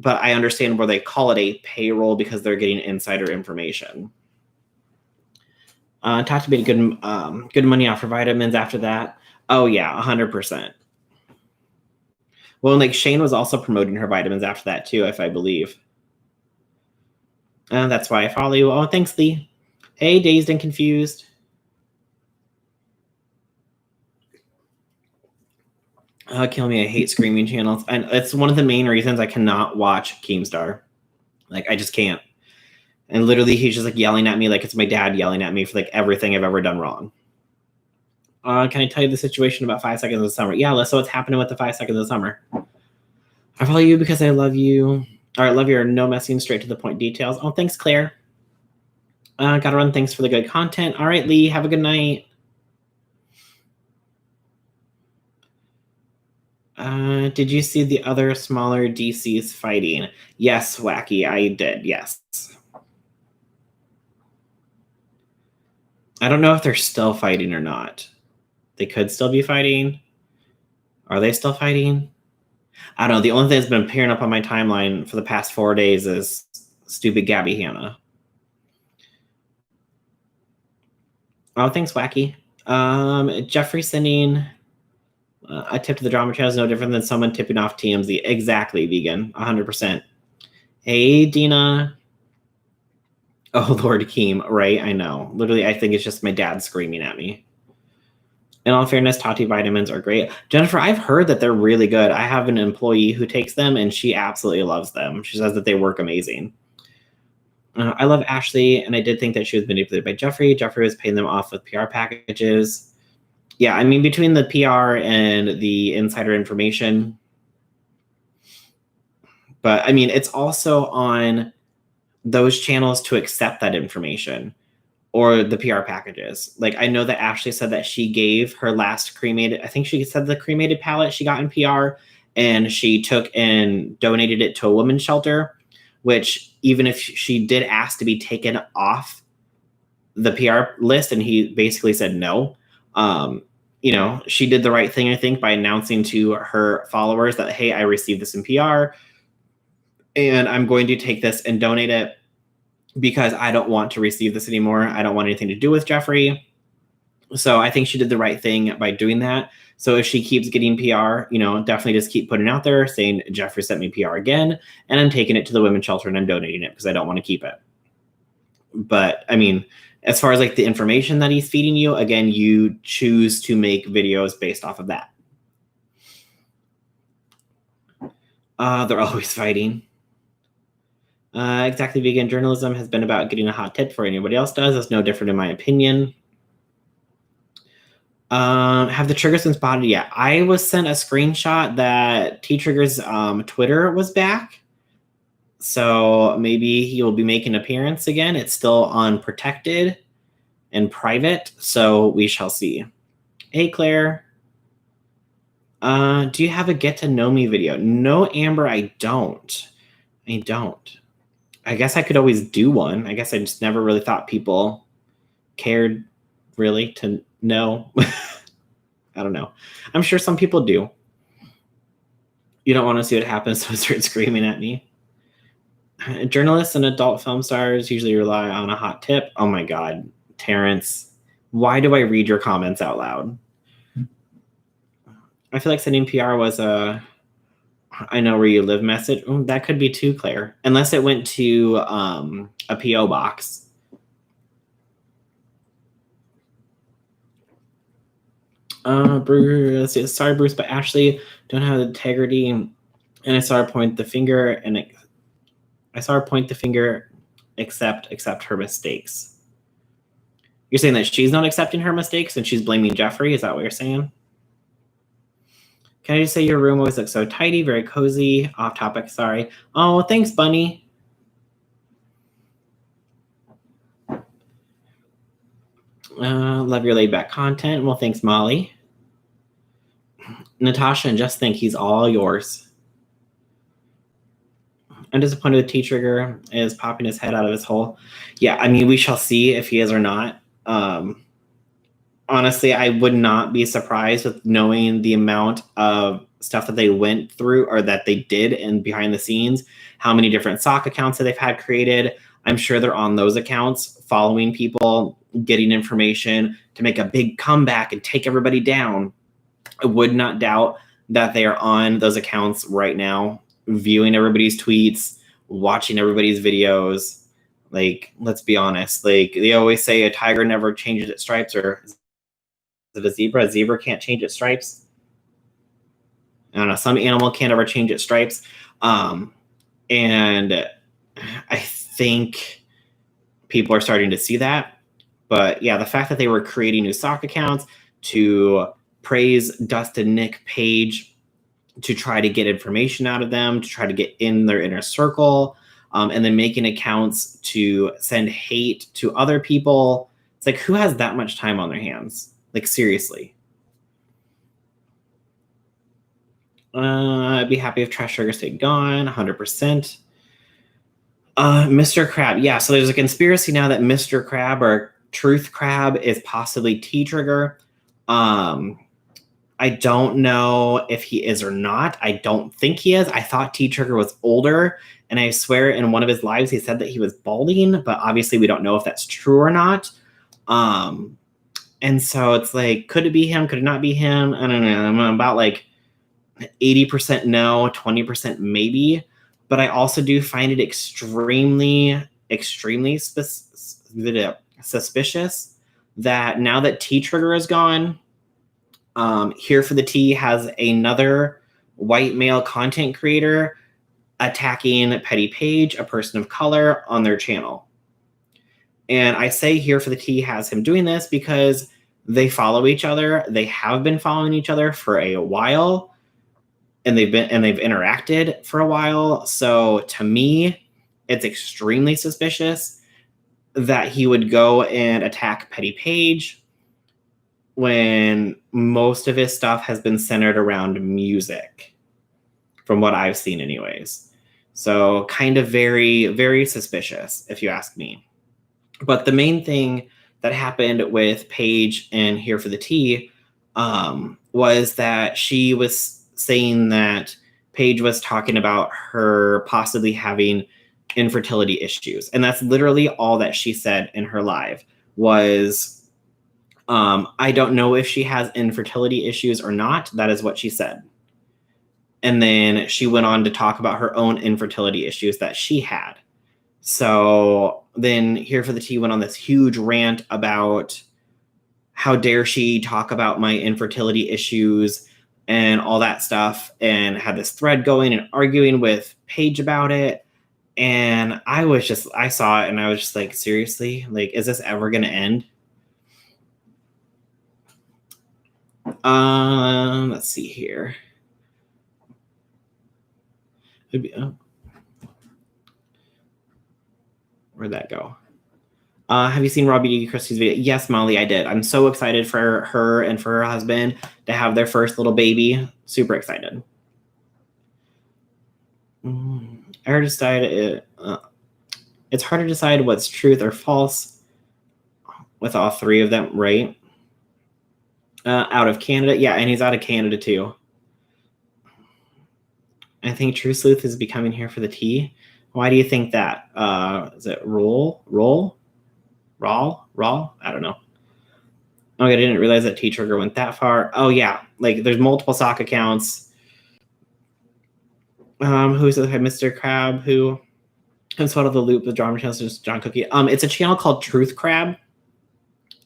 But I understand where they call it a payroll because they're getting insider information. Talked about good money off for vitamins after that. Oh yeah, 100%. Well, like Shane was also promoting her vitamins after that too, if I believe. That's why I follow you. Oh, thanks, Lee. Hey, Dazed and Confused. Kill me. I hate screaming channels. And it's one of the main reasons I cannot watch Keemstar. Like, I just can't. And literally, he's just like yelling at me like it's my dad yelling at me for like everything I've ever done wrong. Can I tell you the situation about 5 seconds of summer? Yeah, so what's happening with the 5 seconds of summer? I follow you because I love you. All right, love your no messing, straight to the point details. Oh, thanks, Claire. Gotta run. Thanks for the good content. All right, Lee, have a good night. Did you see the other smaller DCs fighting? Yes, Wacky, I did, yes. I don't know if they're still fighting or not. They could still be fighting. Are they still fighting? I don't know. The only thing that's been appearing up on my timeline for the past 4 days is stupid Gabi Hanna. Oh, thanks, Wacky. Jeffree sending a tip to the drama channel is no different than someone tipping off TMZ. Exactly, vegan, 100%. Hey, Dina. Oh, Lord Keem, right? I know. Literally, I think it's just my dad screaming at me. In all fairness, Tati vitamins are great. Jennifer, I've heard that they're really good. I have an employee who takes them, and she absolutely loves them. She says that they work amazing. I love Ashley, and I did think that she was manipulated by Jeffree. Jeffree was paying them off with PR packages. Yeah, I mean, between the PR and the insider information. But, I mean, it's also on those channels to accept that information or the PR packages. Like, I know that Ashley said that she gave her last cremated, I think she said the cremated pallet she got in PR, and she took and donated it to a women's shelter, which even if she did ask to be taken off the PR list and he basically said no, you know, she did the right thing, I think, by announcing to her followers that, hey, I received this in PR and I'm going to take this and donate it because I don't want to receive this anymore. I don't want anything to do with Jeffree. So I think she did the right thing by doing that. So if she keeps getting PR, you know, definitely just keep putting it out there saying Jeffree sent me PR again, and I'm taking it to the women's shelter and I'm donating it because I don't want to keep it. But I mean, As far as like the information that he's feeding you, again, you choose to make videos based off of that. They're always fighting. Exactly Vegan Journalism has been about getting a hot tip before anybody else does. It's no different in my opinion. Have the triggers been spotted yet? I was sent a screenshot that T-Trigger's Twitter was back. So maybe he will be making an appearance again. It's still unprotected and private, so we shall see. Hey, Claire. Do you have a get to know me video? No, Amber, I don't. I guess I could always do one. I guess I just never really thought people cared really to know. I don't know. I'm sure some people do. You don't want to see what happens, so start screaming at me. Journalists and adult film stars usually rely on a hot tip. Oh my God, Terrence, why do I read your comments out loud? I feel like sending PR was a I know where you live message. That could be too, Claire. Unless it went to a P.O. box. Bruce, sorry, Bruce, but Ashley don't have integrity. And I saw her point the finger and accept her mistakes. You're saying that she's not accepting her mistakes and she's blaming Jeffree? Is that what you're saying? Can I just say your room always looks so tidy, very cozy? Off topic, sorry. Oh, thanks, Bunny. Love your laid back content. Well, thanks, Molly. Natasha, and just think he's all yours. I'm disappointed the T-Trigger is popping his head out of his hole. Yeah, I mean, we shall see if he is or not. Honestly, I would not be surprised with knowing the amount of stuff that they went through or that they did in behind the scenes, how many different sock accounts that they've had created. I'm sure they're on those accounts following people, getting information to make a big comeback and take everybody down. I would not doubt that they are on those accounts right now, viewing everybody's tweets, watching everybody's videos. Like, let's be honest. Like, they always say a tiger never changes its stripes, or is it a zebra? A zebra can't change its stripes. I don't know. Some animal can't ever change its stripes. And I think people are starting to see that. But yeah, the fact that they were creating new sock accounts to praise Dustin, Nick, Paige, to try to get information out of them, to try to get in their inner circle, and then making accounts to send hate to other people. It's like, who has that much time on their hands? Like, seriously. I'd be happy if Trash Sugar stayed gone, 100%. Mr. Crab. Yeah, so there's a conspiracy now that Mr. Crab or Truth Crab is possibly T-Trigger. I don't know if he is or not. I don't think he is. I thought T-Trigger was older, and I swear in one of his lives he said that he was balding, but obviously we don't know if that's true or not. And so it's like, could it be him? Could it not be him? I don't know. I'm about like 80% no, 20% maybe. But I also do find it extremely suspicious that now that T-Trigger is gone, Here for the Tea has another white male content creator attacking Petty Page, a person of color, on their channel. And I say Here for the Tea has him doing this because they follow each other. They have been following each other for a while. And they've interacted for a while. So to me, it's extremely suspicious that he would go and attack Petty Page when most of his stuff has been centered around music, from what I've seen anyways. So kind of very, very suspicious, if you ask me. But the main thing that happened with Paige and Here for the Tea was that she was saying that Paige was talking about her possibly having infertility issues. And that's literally all that she said in her live was, I don't know if she has infertility issues or not. That is what she said. And then she went on to talk about her own infertility issues that she had. So then Here for the Tea went on this huge rant about how dare she talk about my infertility issues and all that stuff, and had this thread going and arguing with Paige about it. And I saw it and I was just like, seriously, like, is this ever going to end? Let's see here. Where'd that go? Have you seen Robbie Christie's video? Yes, Molly, I did. I'm so excited for her and for her husband to have their first little baby. Super excited. I already decided it's hard to decide what's truth or false with all three of them, right? Out of Canada. Yeah, and he's out of Canada too. I think True Sleuth is becoming Here for the Tea. Why do you think that? Is it Raw? I don't know. Okay, I didn't realize that T-Trigger went that far. Oh yeah, like there's multiple sock accounts. Who's the Mr. Crab who comes out of the loop with drama channels, John Cookie. It's a channel called Truth Crab,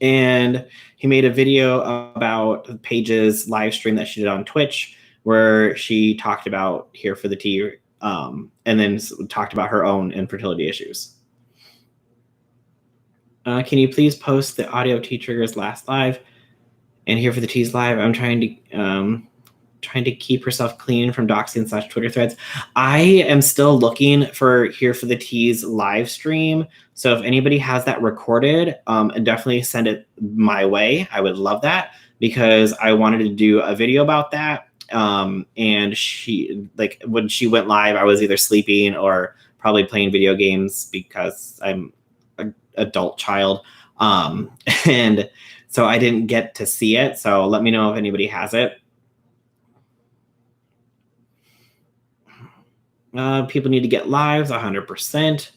and he made a video about Paige's live stream that she did on Twitch, where she talked about Here for the Tea, and then talked about her own infertility issues. Can you please post the audio of T-Trigger's last live and Here for the Tea's live? I'm trying to keep herself clean from doxing / Twitter threads. I am still looking for Here for the Tea's live stream. So if anybody has that recorded, definitely send it my way. I would love that, because I wanted to do a video about that. And she, like, when she went live, I was either sleeping or probably playing video games, because I'm an adult child. And so I didn't get to see it. So let me know if anybody has it. People need to get lives, 100%.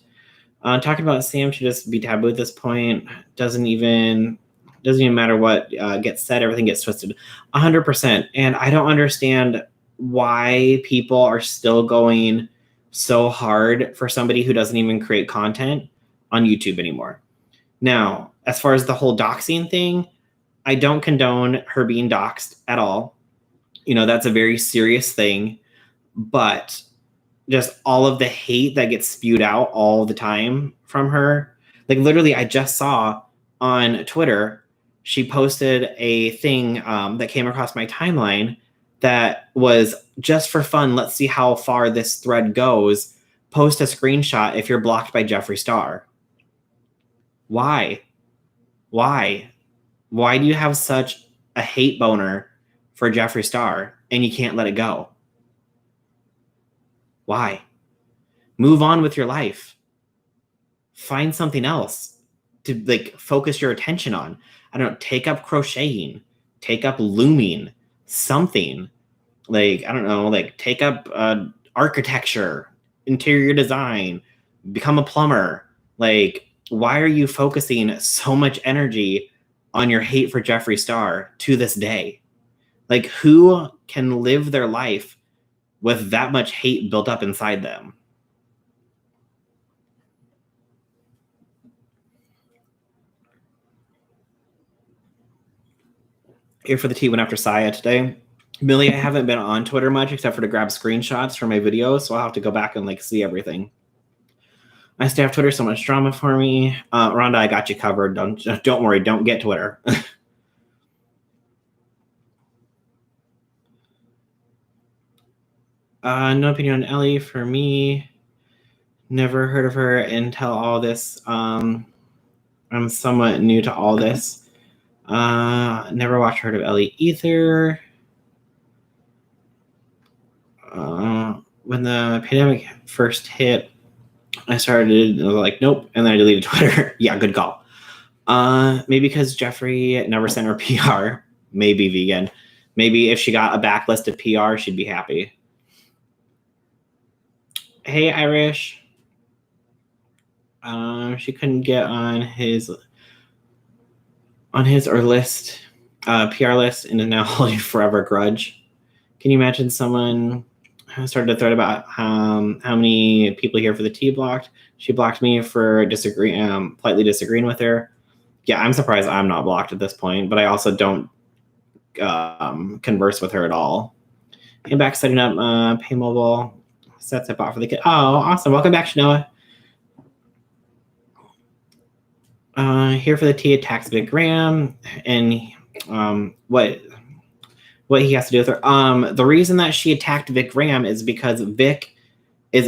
Talking about Sam should just be taboo at this point. Doesn't even matter what gets said. Everything gets twisted, 100%. And I don't understand why people are still going so hard for somebody who doesn't even create content on YouTube anymore. Now, as far as the whole doxing thing, I don't condone her being doxed at all. You know, that's a very serious thing, but just all of the hate that gets spewed out all the time from her. Like, literally, I just saw on Twitter, she posted a thing that came across my timeline that was just for fun. Let's see how far this thread goes. Post a screenshot if you're blocked by Jeffree Star. Why? Why do you have such a hate boner for Jeffree Star and you can't let it go? Why? Move on with your life. Find something else to, like, focus your attention on. I don't know, take up crocheting, take up looming, something. Like, I don't know, like, take up architecture, interior design, become a plumber. Like, why are you focusing so much energy on your hate for Jeffree Star to this day? Like, who can live their life with that much hate built up inside them? Here for the Tea went after Saya today. Millie, I haven't been on Twitter much except for to grab screenshots for my videos, so I'll have to go back and, like, see everything. I stay off Twitter, so much drama for me. Rhonda, I got you covered. Don't worry, don't get Twitter. No opinion on Ellie for me. Never heard of her until all this. I'm somewhat new to all this. Never watched or heard of Ellie either. When the pandemic first hit, I was like, nope, and then I deleted Twitter. Yeah, good call. Maybe because Jeffree never sent her PR. Maybe vegan. Maybe if she got a backlist of PR, she'd be happy. Hey, Irish. She couldn't get on his list, PR list, and is now holding forever grudge. Can you imagine someone started a thread about how many people here for the tea blocked. She blocked me for politely disagreeing with her. Yeah, I'm surprised I'm not blocked at this point, but I also don't converse with her at all. Came back setting up Pay Mobile sets I bought for the kid. Oh, awesome. Welcome back, Shanoa. Here for the tea attacks Big Graham and what he has to do with her. The reason that she attacked Vic Graham is because Vic is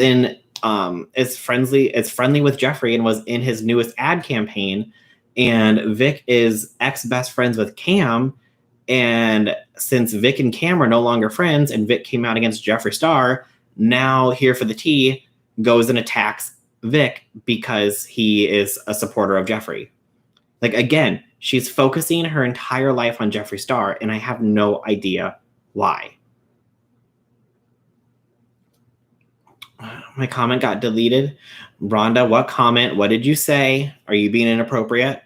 friendly with Jeffree and was in his newest ad campaign, and Vic is ex-best friends with Cam, and since Vic and Cam are no longer friends and Vic came out against Jeffree Star, now Here for the Tea goes and attacks Vic because he is a supporter of Jeffree. Like, again, she's focusing her entire life on Jeffree Star, and I have no idea why. My comment got deleted. Rhonda, what comment? What did you say? Are you being inappropriate?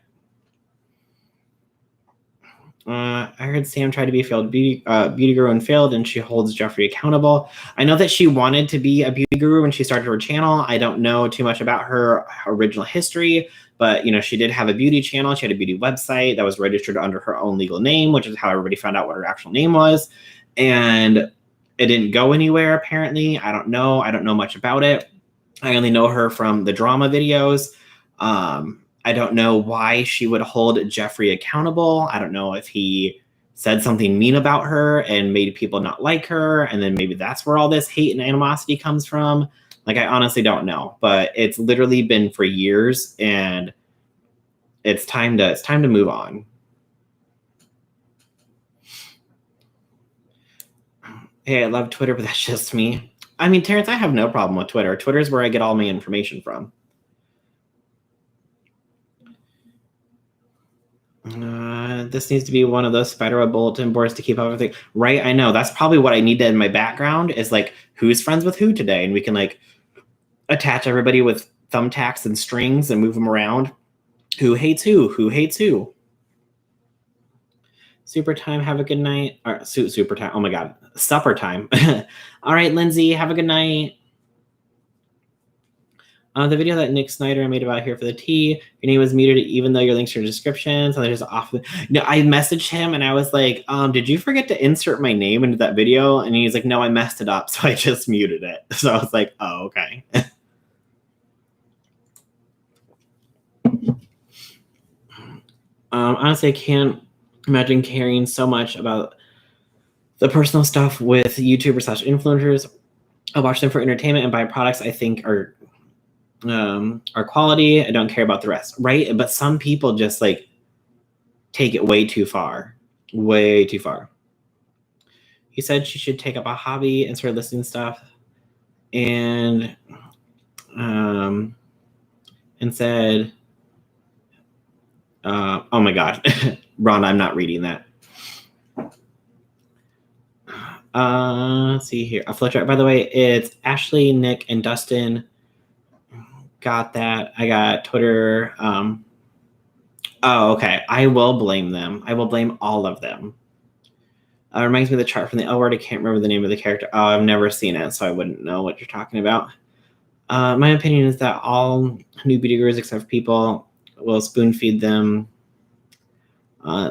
I heard Sam tried to be a failed beauty guru and failed, and she holds Jeffree accountable. I know that she wanted to be a beauty guru when she started her channel. I don't know too much about her original history, but she did have a beauty channel. She had a beauty website that was registered under her own legal name, which is how everybody found out what her actual name was. And it didn't go anywhere, apparently. I don't know. I don't know much about it. I only know her from the drama videos. I don't know why she would hold Jeffree accountable. I don't know if he said something mean about her and made people not like her, and then maybe that's where all this hate and animosity comes from. Like, I honestly don't know, but it's literally been for years, and it's time to move on. Hey, I love Twitter, but that's just me. I mean, Terrence, I have no problem with Twitter. Twitter is where I get all my information from. This needs to be one of those spider bulletin boards to keep up everything. Right, I know. That's probably what I need in my background is, like, who's friends with who today? And we can, like, attach everybody with thumbtacks and strings and move them around. Who hates who? Who hates who? Super time. Have a good night. Or, super time. Oh, my God. Supper time. All right, Lindsay. Have a good night. The video that Nick Snyder made about Here for the Tea, your name was muted even though your links are in the description. So there's off. No, I messaged him and I was like, did you forget to insert my name into that video? And he's like, no, I messed it up. So I just muted it. So I was like, oh, okay. Honestly, I can't imagine caring so much about the personal stuff with YouTubers/influencers. I watch them for entertainment and buy products I think are quality. I don't care about the rest, right? But some people just, like, take it way too far. Way too far. He said she should take up a hobby and start listing stuff, and said, oh my God, Ron, I'm not reading that. Let's see here. A flowchart, by the way, it's Ashley, Nick, and Dustin. Got that. I got Twitter. Oh, okay. I will blame them. I will blame all of them. Reminds me of the chart from the L Word. I can't remember the name of the character. Oh, I've never seen it, so I wouldn't know what you're talking about. My opinion is that all new beauty gurus, except for people, will spoon feed them.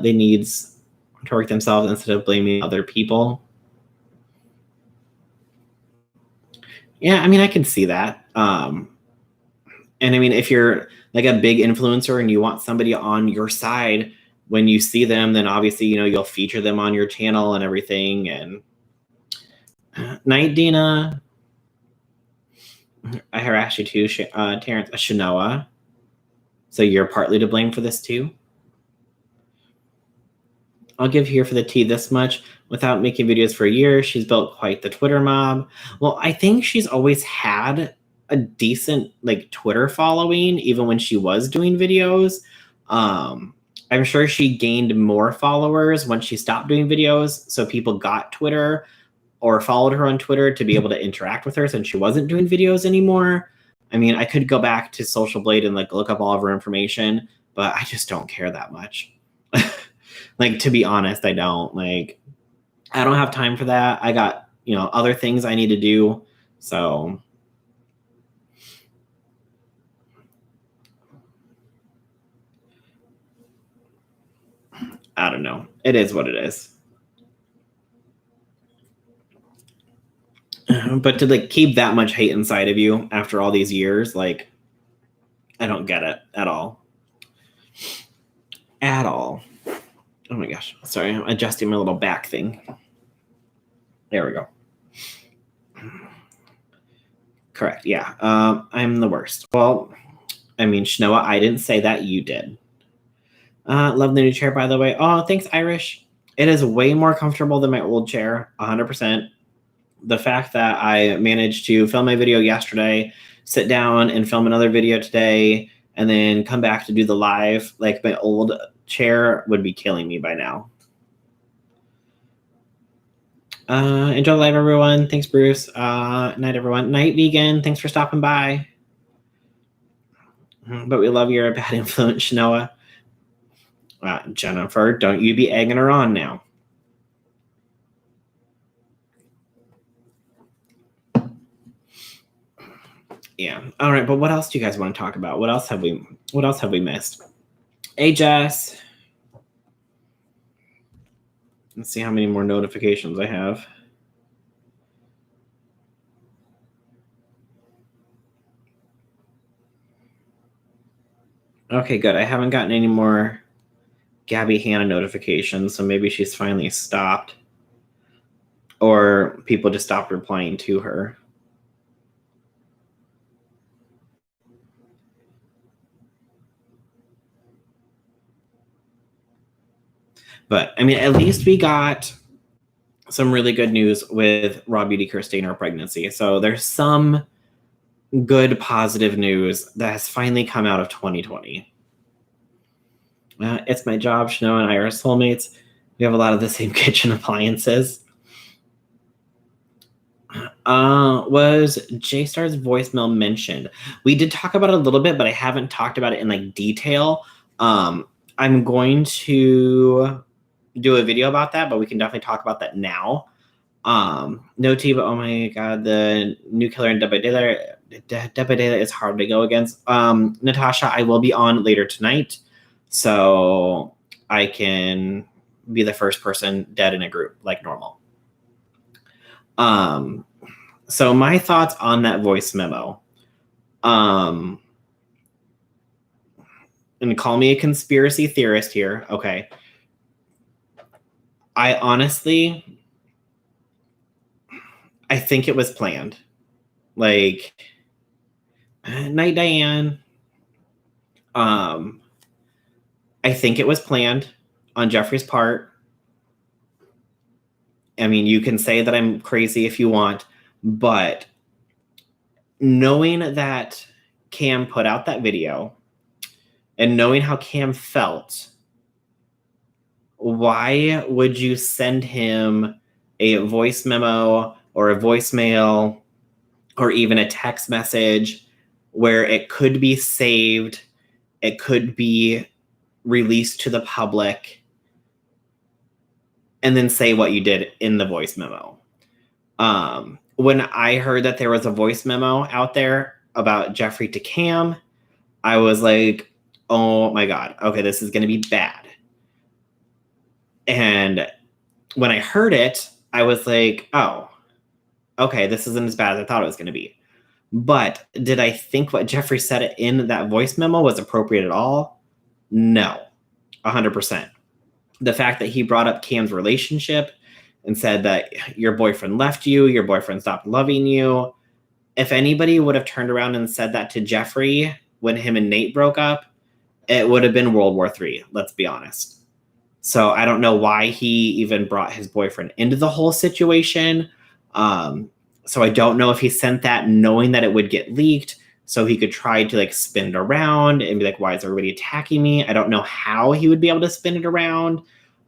They need to work themselves instead of blaming other people. Yeah, I mean, I can see that. And I mean, if you're like a big influencer and you want somebody on your side, when you see them, then obviously, you'll feature them on your channel and everything. And night, Dina. I harassed you too, Terrence. Shanoa. So you're partly to blame for this too. I'll give Here for the Tea this much. Without making videos for a year, she's built quite the Twitter mob. Well, I think she's always had a decent, like, Twitter following, even when she was doing videos. I'm sure she gained more followers when she stopped doing videos, so people got Twitter or followed her on Twitter to be able to interact with her since she wasn't doing videos anymore. I mean, I could go back to Social Blade and, like, look up all of her information, but I just don't care that much. Like, to be honest, I don't. Like, I don't have time for that. I got other things I need to do. So I don't know. It is what it is. But to like keep that much hate inside of you after all these years, like, I don't get it at all. At all. Oh my gosh. Sorry, I'm adjusting my little back thing. There we go. Correct. Yeah. I'm the worst. Well, I mean, Shnoa, I didn't say that. You did. Love the new chair, by the way. Oh, thanks, Irish. It is way more comfortable than my old chair, 100%. The fact that I managed to film my video yesterday, sit down and film another video today, and then come back to do the live, like my old chair would be killing me by now. Enjoy the live, everyone. Thanks, Bruce. Night, everyone. Night, Vegan. Thanks for stopping by. But we love your bad influence, Shanoa. Jennifer, don't you be egging her on now. Yeah. All right. But what else do you guys want to talk about? What else have we missed? Hey, Jess. Let's see how many more notifications I have. Okay, good. I haven't gotten any more Gabi Hanna notifications, so maybe she's finally stopped. Or people just stopped replying to her. But, I mean, at least we got some really good news with Raw Beauty Kirsten, her pregnancy. So there's some good positive news that has finally come out of 2020. It's my job. Shano and I are soulmates. We have a lot of the same kitchen appliances. Was J-Star's voicemail mentioned? We did talk about it a little bit, but I haven't talked about it in like detail. I'm going to do a video about that, but we can definitely talk about that now. No T, but oh my god, the new killer in Debadela is hard to go against. Natasha, I will be on later tonight, so I can be the first person dead in a group like normal. So my thoughts on that voice memo. And call me a conspiracy theorist here, okay? I think it was planned. Like, night, Diane. I think it was planned on Jeffree's part. I mean, you can say that I'm crazy if you want, but knowing that Cam put out that video and knowing how Cam felt, why would you send him a voice memo or a voicemail or even a text message where it could be saved, it could be released to the public, and then say what you did in the voice memo? When I heard that there was a voice memo out there about Jeffree to Cam, I was like, oh my God, okay, this is going to be bad. And when I heard it, I was like, oh, okay, this isn't as bad as I thought it was going to be. But did I think what Jeffree said in that voice memo was appropriate at all? No, 100%. The fact that he brought up Cam's relationship and said that your boyfriend left you, your boyfriend stopped loving you. If anybody would have turned around and said that to Jeffree when him and Nate broke up, it would have been World War III, let's be honest. So I don't know why he even brought his boyfriend into the whole situation. So I don't know if he sent that knowing that it would get leaked so he could try to like spin it around and be like, why is everybody attacking me? I don't know how he would be able to spin it around.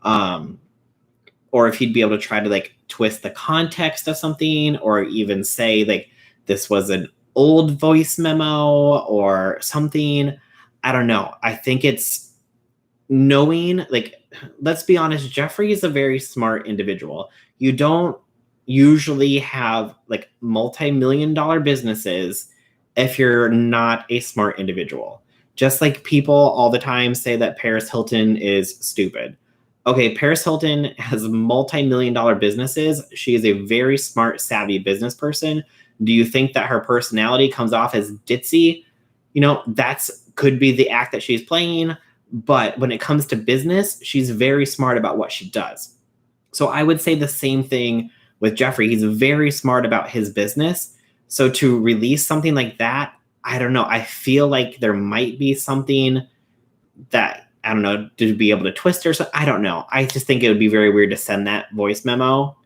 Or if he'd be able to try to like twist the context of something, or even say like this was an old voice memo or something. I don't know. I think it's knowing, like, let's be honest, Jeffree is a very smart individual. You don't usually have like multi-million-dollar businesses if you're not a smart individual. Just like people all the time say that Paris Hilton is stupid. Okay, Paris Hilton has multi-million-dollar businesses. She is a very smart, savvy business person. Do you think that her personality comes off as ditzy? That's could be the act that she's playing. But when it comes to business, she's very smart about what she does. So I would say the same thing with Jeffree. He's very smart about his business. So to release something like that, I don't know. I feel like there might be something that, I don't know, to be able to twist or so. I don't know. I just think it would be very weird to send that voice memo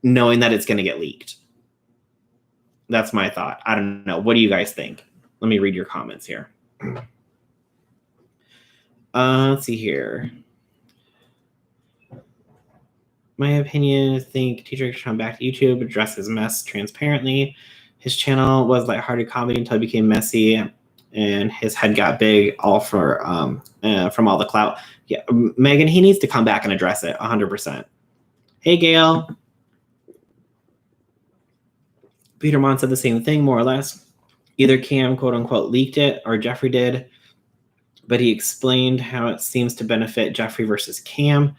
knowing that it's going to get leaked. That's my thought. I don't know. What do you guys think? Let me read your comments here. Let's see here. My opinion, I think teacher should come back to YouTube, address his mess transparently. His channel was lighthearted comedy until it became messy, and his head got big, all from all the clout. Yeah, Megan, he needs to come back and address it 100%. Hey, Gail. Peter Mon said the same thing, more or less. Either Cam, quote unquote, leaked it or Jeffree did, but he explained how it seems to benefit Jeffree versus Cam.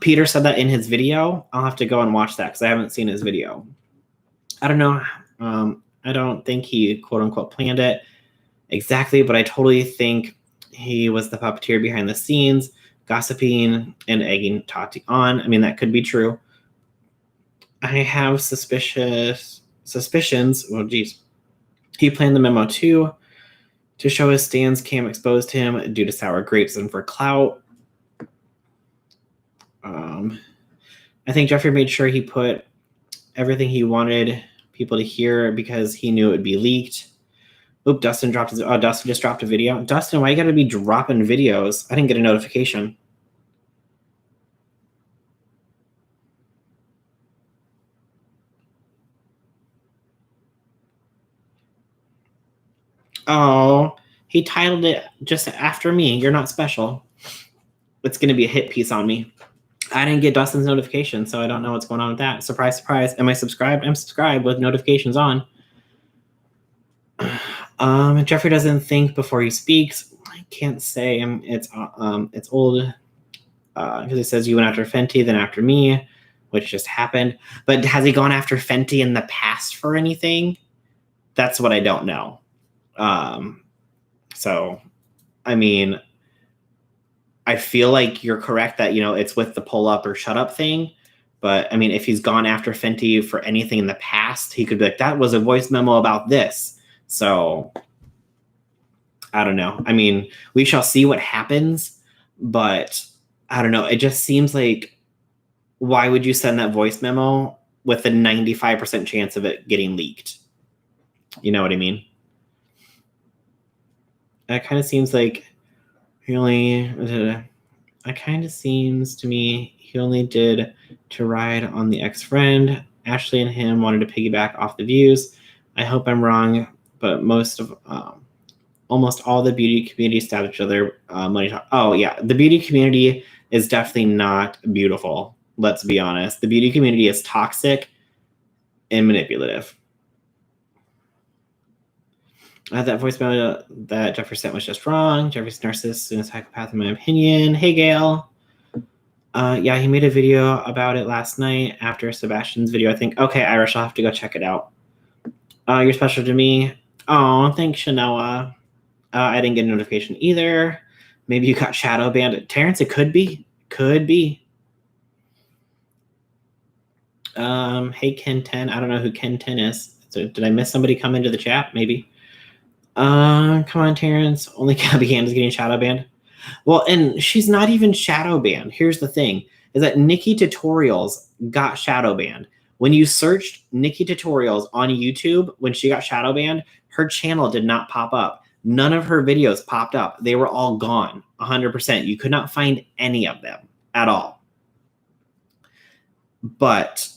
Peter said that in his video. I'll have to go and watch that because I haven't seen his video. I don't know. I don't think he, quote unquote, planned it exactly, but I totally think he was the puppeteer behind the scenes, gossiping and egging Tati on. I mean, that could be true. I have suspicions. Well, geez. He planned the memo too to show his stands. Cam exposed him due to sour grapes and for clout. I think Jeffree made sure he put everything he wanted people to hear because he knew it would be leaked. Oop, Dustin just dropped a video. Dustin, why you gotta be dropping videos? I didn't get a notification. Oh, he titled it just after me. You're not special. It's gonna be a hit piece on me. I didn't get Dustin's notification, so I don't know what's going on with that. Surprise, surprise. Am I subscribed? I'm subscribed with notifications on. Jeffree doesn't think before he speaks. I can't say. It's old because it says you went after Fenty, then after me, which just happened. But has he gone after Fenty in the past for anything? That's what I don't know. So, I mean, I feel like you're correct that, it's with the pull up or shut up thing. But I mean, if he's gone after Fenty for anything in the past, he could be like, that was a voice memo about this. So I don't know. I mean, we shall see what happens, but I don't know. It just seems like, why would you send that voice memo with a 95% chance of it getting leaked? You know what I mean? That kind of seems like it kind of seems to me he only did to ride on the ex-friend. Ashley and him wanted to piggyback off the views. I hope I'm wrong, but almost all the beauty community stabbed each other money talk. Oh yeah, the beauty community is definitely not beautiful. Let's be honest. The beauty community is toxic and manipulative. That voice memo that Jeffree sent was just wrong. Jeffree's narcissist and a psychopath, in my opinion. Hey, Gail. Yeah, he made a video about it last night after Sebastian's video, I think. Okay, Irish, I'll have to go check it out. You're special to me. Oh, thanks, Shanoa. I didn't get a notification either. Maybe you got shadow banned. Terrence, it could be. Could be. Hey, Ken 10. I don't know who Ken 10 is. So did I miss somebody come into the chat? Maybe. Come on, Terrence. Only Gabi Hanna is getting shadow banned. Well, and she's not even shadow banned. Here's the thing, is that Nikki Tutorials got shadow banned. When you searched Nikki Tutorials on YouTube, when she got shadow banned, her channel did not pop up. None of her videos popped up. They were all gone, 100%. You could not find any of them at all. But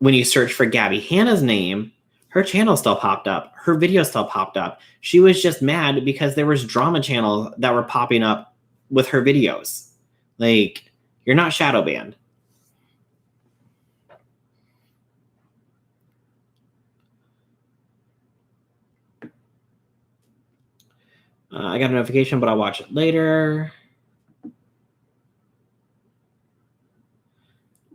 when you search for Gabi Hanna's name, her channel still popped up. Her video still popped up. She was just mad because there was drama channels that were popping up with her videos. Like, you're not shadow banned. I got a notification, but I'll watch it later.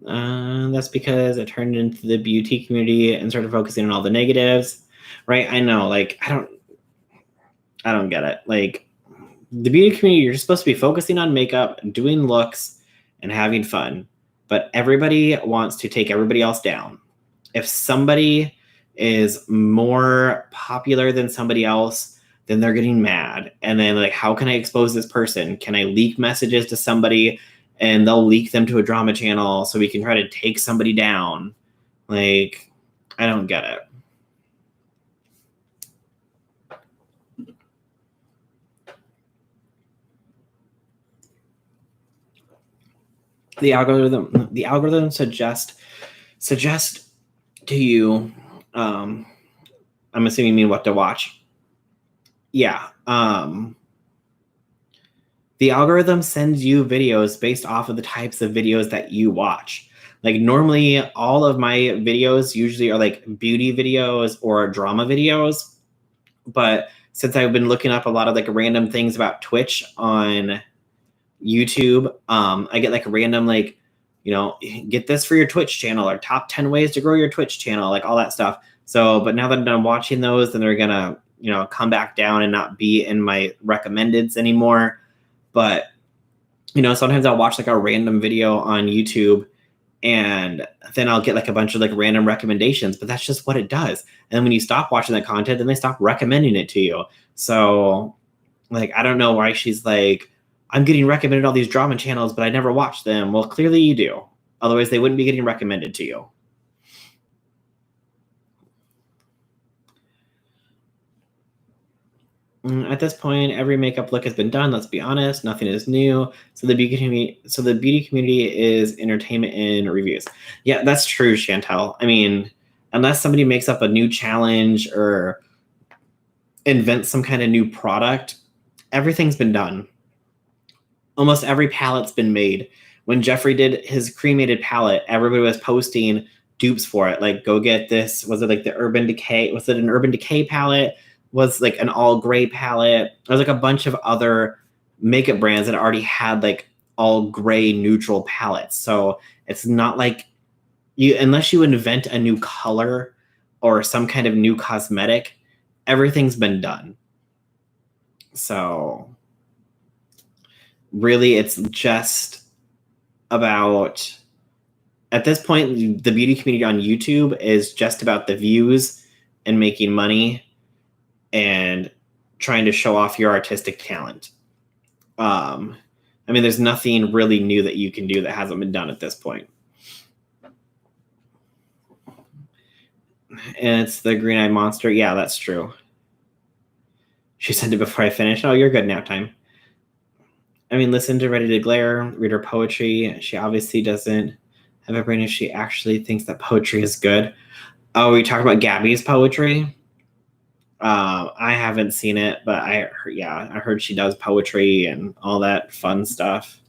That's because it turned into the beauty community and started focusing on all the negatives, right? I know, like, I don't get it. Like, the beauty community, you're supposed to be focusing on makeup, doing looks, and having fun. But everybody wants to take everybody else down. If somebody is more popular than somebody else, then they're getting mad. And then, like, how can I expose this person? Can I leak messages to somebody and they'll leak them to a drama channel so we can try to take somebody down? Like, I don't get it. The algorithm suggest to you, I'm assuming you mean what to watch. Yeah. The algorithm sends you videos based off of the types of videos that you watch. Like, normally all of my videos usually are like beauty videos or drama videos. But since I've been looking up a lot of like random things about Twitch on YouTube, I get like random, like, you know, get this for your Twitch channel or top 10 ways to grow your Twitch channel, like all that stuff. So, but now that I'm done watching those, then they're gonna, you know, come back down and not be in my recommendeds anymore. But, you know, sometimes I'll watch like a random video on YouTube and then I'll get like a bunch of like random recommendations, but that's just what it does. And when you stop watching that content, then they stop recommending it to you. So, like, I don't know why she's like, I'm getting recommended all these drama channels, but I never watch them. Well, clearly you do. Otherwise, they wouldn't be getting recommended to you. At this point, every makeup look has been done. Let's be honest, nothing is new. So the beauty community is entertainment and reviews. Yeah, that's true, Chantel. I mean, unless somebody makes up a new challenge or invents some kind of new product, everything's been done. Almost every palette's been made. When Jeffree did his cremated palette, everybody was posting dupes for it. Like, go get this. Was it like the Urban Decay? Was it an Urban Decay palette? Was like an all gray palette? There's like a bunch of other makeup brands that already had like all gray neutral palettes. So it's not like unless you invent a new color or some kind of new cosmetic, everything's been done. So really, it's just about, at this point, the beauty community on YouTube is just about the views and making money and trying to show off your artistic talent. I mean, there's nothing really new that you can do that hasn't been done at this point. And it's the green-eyed monster. Yeah, that's true. She sent it before I finished. Oh, you're good, nap time. I mean, listen to Ready to Glare, read her poetry. She obviously doesn't have a brain if she actually thinks that poetry is good. Oh, we talked about Gabi's poetry. I haven't seen it, but I heard she does poetry and all that fun stuff.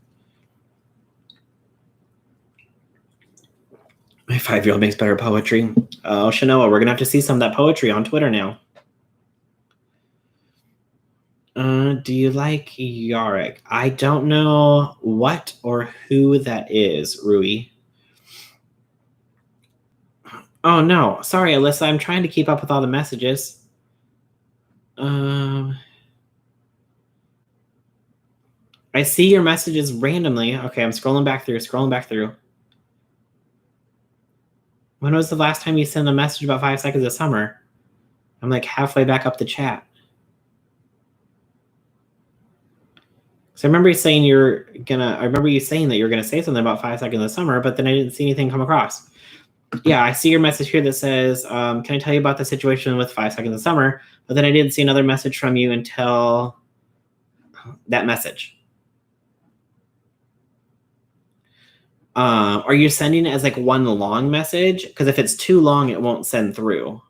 My 5-year-old makes better poetry. Oh, Shanoa, we're gonna have to see some of that poetry on Twitter now. Do you like Yarrick? I don't know what or who that is, Rui. Oh no, sorry, Alyssa. I'm trying to keep up with all the messages. I see your messages randomly. Okay, I'm scrolling back through. When was the last time you sent a message about 5 seconds of summer? I'm like halfway back up the chat. So I remember you saying that you're gonna say something about 5 seconds of summer, but then I didn't see anything come across. Yeah, I see your message here that says, can I tell you about the situation with 5 seconds of summer? But then I didn't see another message from you until that message. Are you sending it as like one long message? Because if it's too long, it won't send through.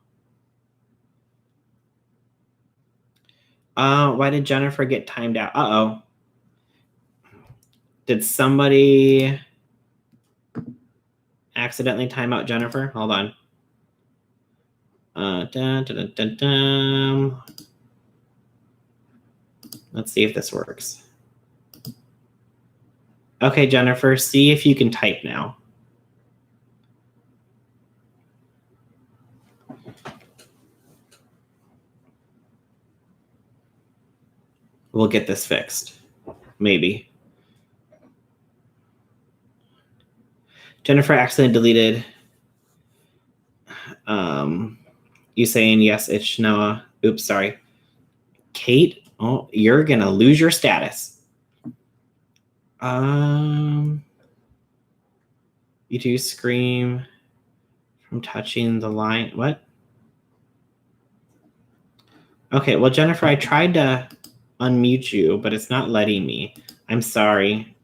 Why did Jennifer get timed out? Uh-oh. Did somebody accidentally time out Jennifer? Hold on. Let's see if this works. Okay, Jennifer, see if you can type now. We'll get this fixed. Maybe. Jennifer accidentally deleted you saying yes, it's Noah. Oops, sorry. Kate, oh, you're gonna lose your status. You do scream from touching the line. What? Okay, well, Jennifer, I tried to unmute you, but it's not letting me. I'm sorry.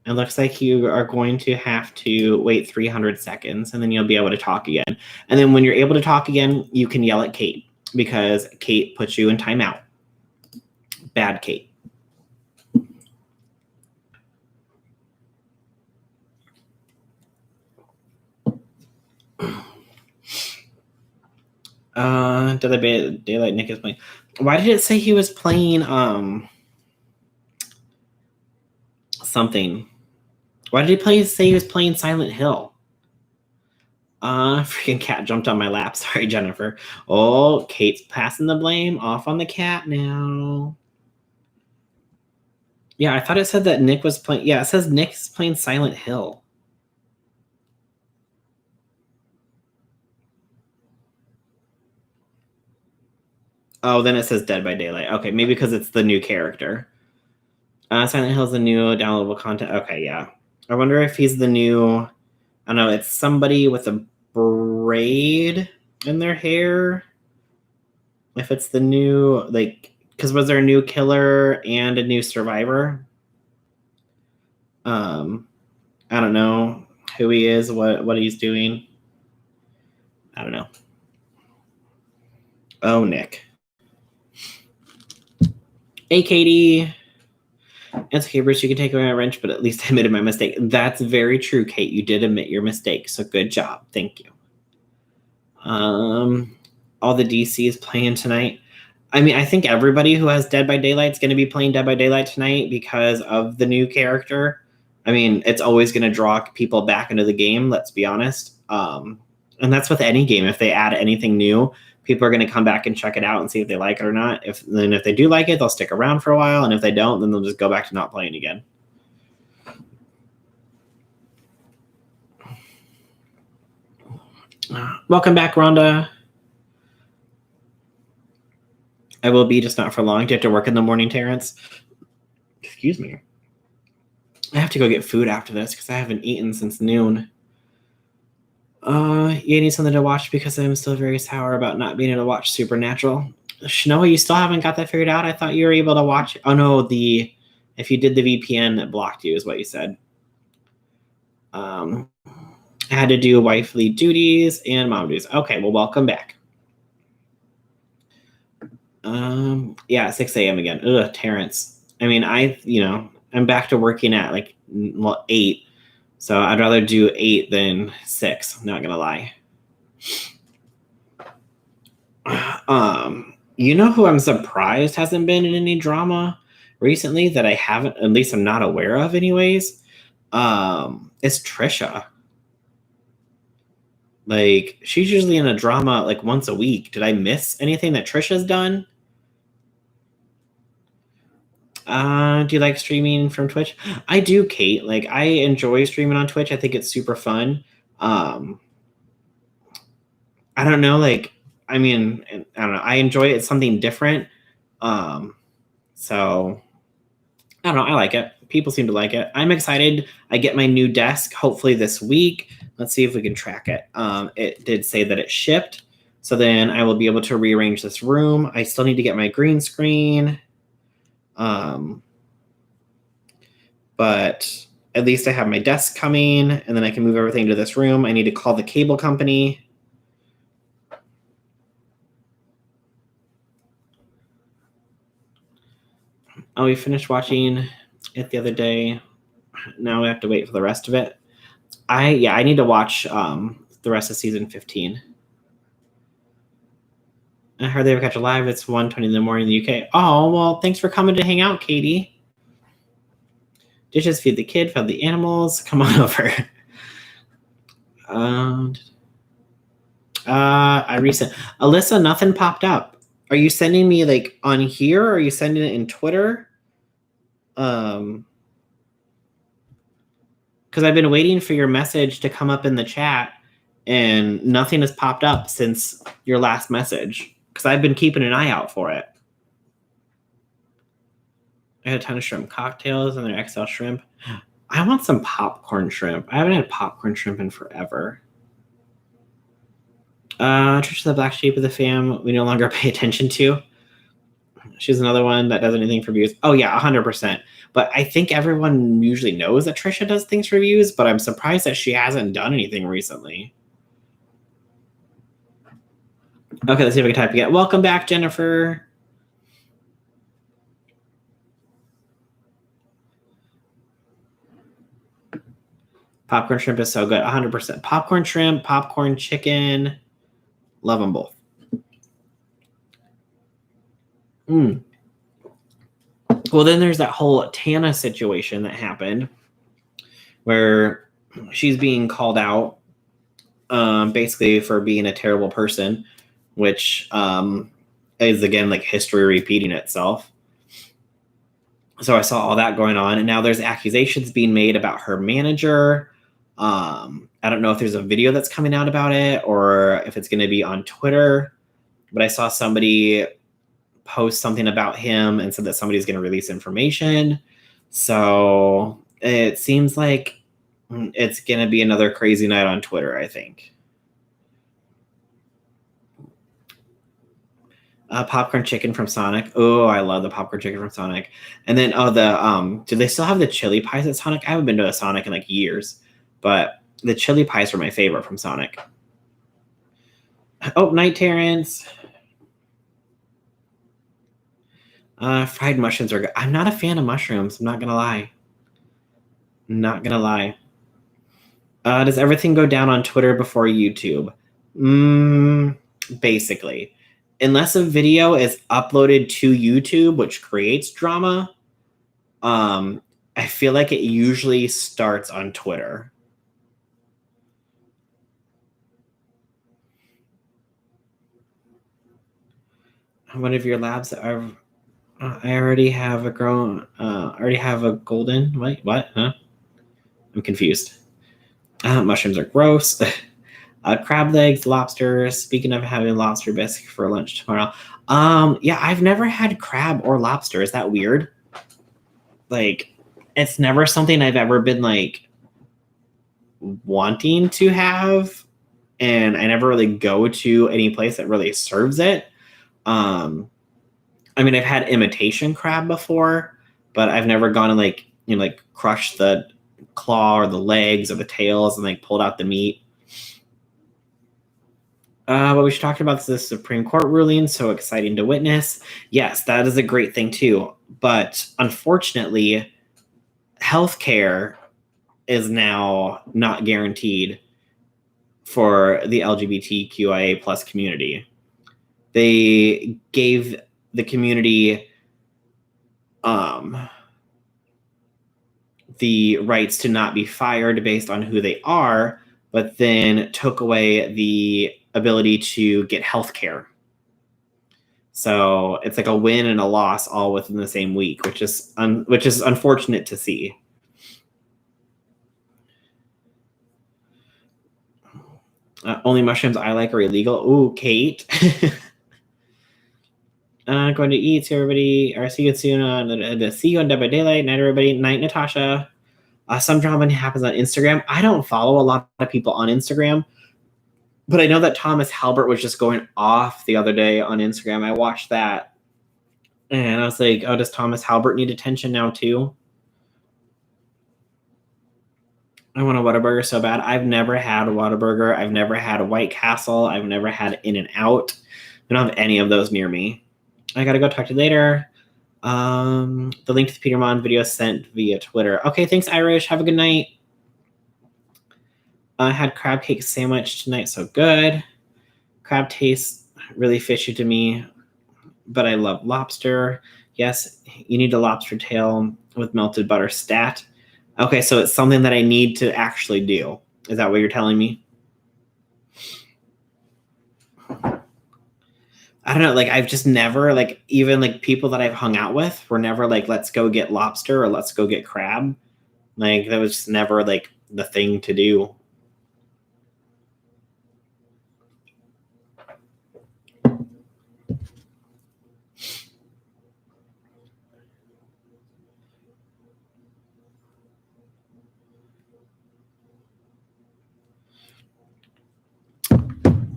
It looks like you are going to have to wait 300 seconds, and then you'll be able to talk again. And then when you're able to talk again, you can yell at Kate, because Kate puts you in timeout. Bad Kate. Daylight Nick is playing. Why did it say he was playing something? Why did he say he was playing Silent Hill? Freaking cat jumped on my lap. Sorry, Jennifer. Oh, Kate's passing the blame off on the cat now. Yeah, I thought it said that Nick was playing. Yeah, it says Nick's playing Silent Hill. Oh, then it says Dead by Daylight. Okay, maybe because it's the new character. Silent Hill's the new downloadable content. Okay, yeah. I wonder if he's the new... I don't know, it's somebody with a braid in their hair. If it's the new... like, because was there a new killer and a new survivor? I don't know who he is, what he's doing. I don't know. Oh, Nick. Hey, Katie. It's okay, Bruce. You can take away my wrench, but at least I admitted my mistake. That's very true, Kate. You did admit your mistake, so good job. Thank you. All the DC is playing tonight. I mean, I think everybody who has Dead by Daylight is going to be playing Dead by Daylight tonight because of the new character. I mean, it's always going to draw people back into the game, let's be honest. And that's with any game. If they add anything new, people are going to come back and check it out and see if they like it or not. If they do like it, they'll stick around for a while. And if they don't, then they'll just go back to not playing again. Welcome back, Rhonda. I will be, just not for long. Do you have to work in the morning, Terrence? Excuse me. I have to go get food after this because I haven't eaten since noon. You need something to watch because I'm still very sour about not being able to watch Supernatural. Shanoa, you still haven't got that figured out? I thought you were able to watch it. Oh no, if you did the VPN, it blocked you is what you said. I had to do wifely duties and mom duties. Okay, well, welcome back. Yeah, 6 a.m. again. Ugh, Terrence. I mean, I'm back to working at 8. So I'd rather do 8 than 6. Not gonna lie. You know who I'm surprised hasn't been in any drama recently that I haven't, at least I'm not aware of anyways? It's Trisha. She's usually in a drama once a week. Did I miss anything that Trisha's done? Do you like streaming from Twitch? I do, Kate. I enjoy streaming on Twitch. I think it's super fun. I don't know, I mean, I don't know. I enjoy it. It's something different. So I don't know. I like it. People seem to like it. I'm excited. I get my new desk hopefully this week. Let's see if we can track it. It did say that it shipped. So then I will be able to rearrange this room. I still need to get my green screen. But at least I have my desk coming, and then I can move everything to this room. I need to call the cable company. Oh, we finished watching it the other day. Now we have to wait for the rest of it. I need to watch the rest of season 15. I heard they would catch a live. It's 1:20 in the morning in the UK. Oh, well, thanks for coming to hang out, Katie. Dishes, feed the kid, feed the animals. Come on over. I recent Alyssa, nothing popped up. Are you sending me like on here? Or are you sending it in Twitter? Because I've been waiting for your message to come up in the chat, and nothing has popped up since your last message. Because I've been keeping an eye out for it. I had a ton of shrimp cocktails and their XL shrimp. I want some popcorn shrimp. I haven't had popcorn shrimp in forever. Trisha, the black sheep of the fam, we no longer pay attention to. She's another one that does anything for views. Oh, yeah, 100%. But I think everyone usually knows that Trisha does things for views, but I'm surprised that she hasn't done anything recently. Okay, let's see if I can type again. Welcome back, Jennifer. Popcorn shrimp is so good. 100%. Popcorn shrimp, popcorn chicken. Love them both. Well, then there's that whole Tana situation that happened where she's being called out basically for being a terrible person, which is, again, like history repeating itself. So I saw all that going on, and now there's accusations being made about her manager. I don't know if there's a video that's coming out about it or if it's going to be on Twitter, but I saw somebody post something about him and said that somebody's going to release information. So it seems like it's going to be another crazy night on Twitter, I think. Popcorn chicken from Sonic. Oh, I love the popcorn chicken from Sonic. And then, do they still have the chili pies at Sonic? I haven't been to a Sonic in like years, but the chili pies were my favorite from Sonic. Oh, night, Terrence. Fried mushrooms are good. I'm not a fan of mushrooms. I'm not going to lie. Does everything go down on Twitter before YouTube? Basically. Unless a video is uploaded to YouTube, which creates drama, I feel like it usually starts on Twitter. One of your labs are... I already have a golden... Wait, what? Huh? I'm confused. Mushrooms are gross. Crab legs, lobsters. Speaking of having lobster bisque for lunch tomorrow. Yeah, I've never had crab or lobster. Is that weird? Like, it's never something I've ever been like wanting to have, and I never really go to any place that really serves it. I mean, I've had imitation crab before, but I've never gone and like crush the claw or the legs or the tails and like pulled out the meat. But we should talk about the Supreme Court ruling. So exciting to witness. Yes, that is a great thing too. But unfortunately, healthcare is now not guaranteed for the LGBTQIA plus community. They gave the community the rights to not be fired based on who they are, but then took away the ability to get health care. So it's like a win and a loss all within the same week, which is unfortunate to see. Only mushrooms I like are illegal. Ooh, Kate. Going to eat. See everybody. Or see you soon. See you on Dead by Daylight. Night, everybody. Night, Natasha. Some drama happens on Instagram. I don't follow a lot of people on Instagram, but I know that Thomas Halbert was just going off the other day on Instagram. I watched that, and I was like, oh, does Thomas Halbert need attention now too? I want a Whataburger so bad. I've never had a Whataburger. I've never had a White Castle. I've never had In-N-Out. I don't have any of those near me. I gotta go. Talk to you later. The link to the Peter Mon video sent via Twitter. Okay, thanks, Irish. Have a good night. I had crab cake sandwich tonight. So good. Crab tastes really fishy to me, but I love lobster. Yes, you need a lobster tail with melted butter stat. Okay, so it's something that I need to actually do. Is that what you're telling me? I don't know, like I've just never, like, even like people that I've hung out with were never like, let's go get lobster or let's go get crab. Like that was just never like the thing to do.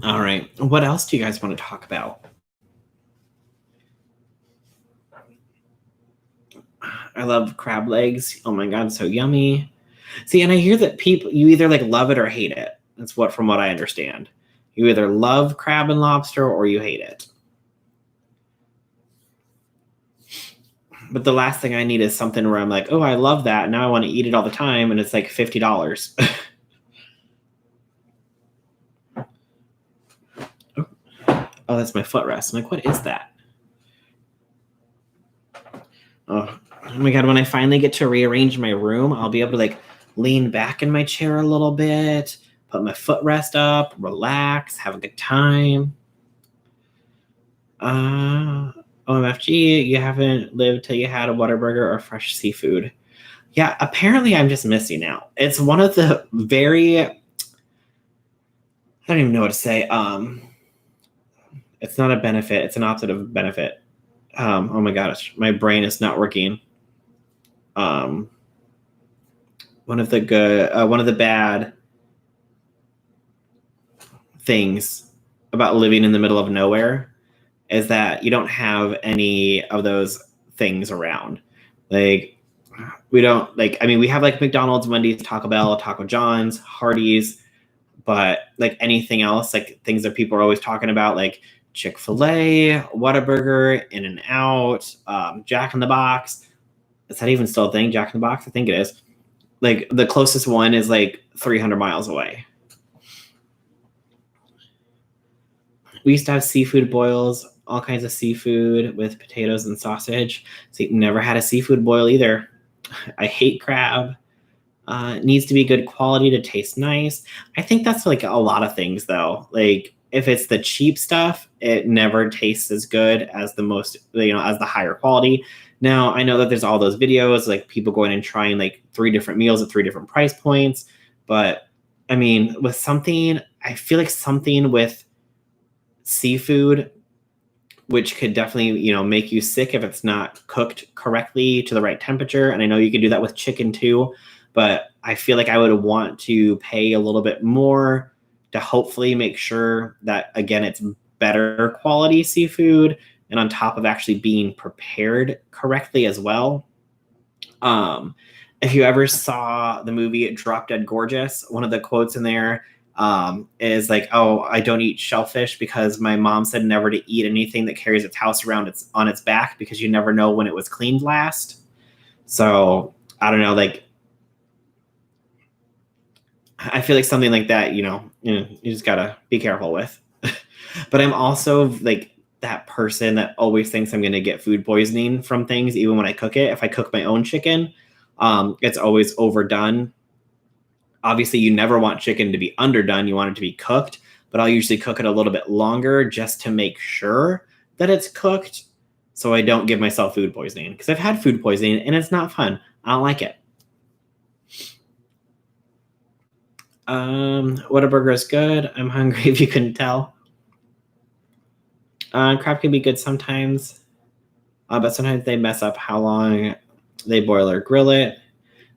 All right. What else do you guys want to talk about? I love crab legs. Oh my God, so yummy. See, and I hear that people, you either like love it or hate it. That's what, from what I understand. You either love crab and lobster or you hate it. But the last thing I need is something where I'm like, oh, I love that. Now I want to eat it all the time. And it's like $50. Oh, that's my footrest. I'm like, what is that? Oh my God, when I finally get to rearrange my room, I'll be able to like lean back in my chair a little bit, put my footrest up, relax, have a good time. OMFG, you haven't lived till you had a Whataburger or fresh seafood. Yeah, apparently I'm just missing out. It's one of the very, I don't even know what to say. It's not a benefit. It's an opposite of benefit. Oh my gosh, my brain is not working. One of the bad things about living in the middle of nowhere is that you don't have any of those things around. Like we don't like, I mean, we have like McDonald's, Wendy's, Taco Bell, Taco John's, Hardee's, but like anything else, like things that people are always talking about, like Chick-fil-A, Whataburger, In-N-Out, Jack in the Box. Is that even still a thing? Jack in the Box? I think it is. Like the closest one is like 300 miles away. We used to have seafood boils, all kinds of seafood with potatoes and sausage. See, never had a seafood boil either. I hate crab. It needs to be good quality to taste nice. I think that's like a lot of things though. Like if it's the cheap stuff, it never tastes as good as the most, as the higher quality. Now I know that there's all those videos, like people going and trying like 3 different meals at 3 different price points. But I mean, with something, I feel like something with seafood, which could definitely, make you sick if it's not cooked correctly to the right temperature. And I know you can do that with chicken too, but I feel like I would want to pay a little bit more to hopefully make sure that, again, it's better quality seafood and on top of actually being prepared correctly as well. If you ever saw the movie Drop Dead Gorgeous, one of the quotes in there is like, oh, I don't eat shellfish because my mom said never to eat anything that carries its house around on its back because you never know when it was cleaned last. So I don't know, like I feel like something like that, you just gotta be careful with. But I'm also like that person that always thinks I'm gonna get food poisoning from things, even when I cook it. If I cook my own chicken, it's always overdone. Obviously, you never want chicken to be underdone. You want it to be cooked, but I'll usually cook it a little bit longer just to make sure that it's cooked so I don't give myself food poisoning. Because I've had food poisoning and it's not fun. I don't like it. Whataburger is good. I'm hungry if you couldn't tell. Crab can be good sometimes, but sometimes they mess up how long they boil or grill it.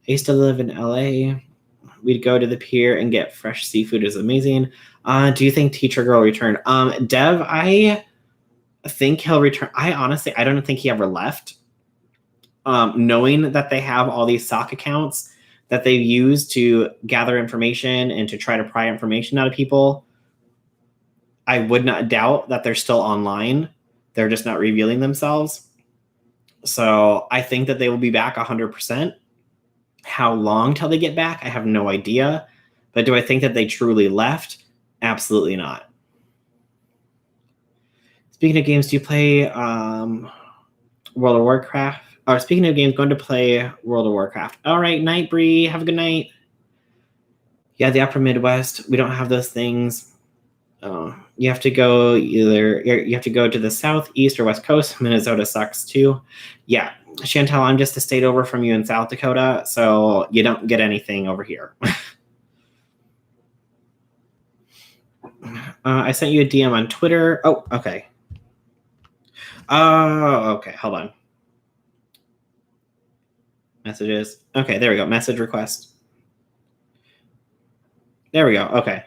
I used to live in LA. We'd go to the pier and get fresh seafood. Is amazing. Do you think Teacher Girl returned? Dev, I think he'll return. I don't think he ever left. Knowing that they have all these sock accounts that they've used to gather information and to try to pry information out of people, I would not doubt that they're still online. They're just not revealing themselves. So I think that they will be back 100%. How long till they get back? I have no idea. But do I think that they truly left? Absolutely not. Speaking of games, do you play World of Warcraft? Or speaking of games, going to play World of Warcraft. All right, night, Bree. Have a good night. Yeah, the upper Midwest, we don't have those things. You have to go you have to go to the South, East, or West Coast. Minnesota sucks too. Yeah, Chantel, I'm just a state over from you in South Dakota, so you don't get anything over here. I sent you a DM on Twitter. Oh, okay. Oh, okay. Hold on. Messages. Okay, there we go. Message request. There we go. Okay.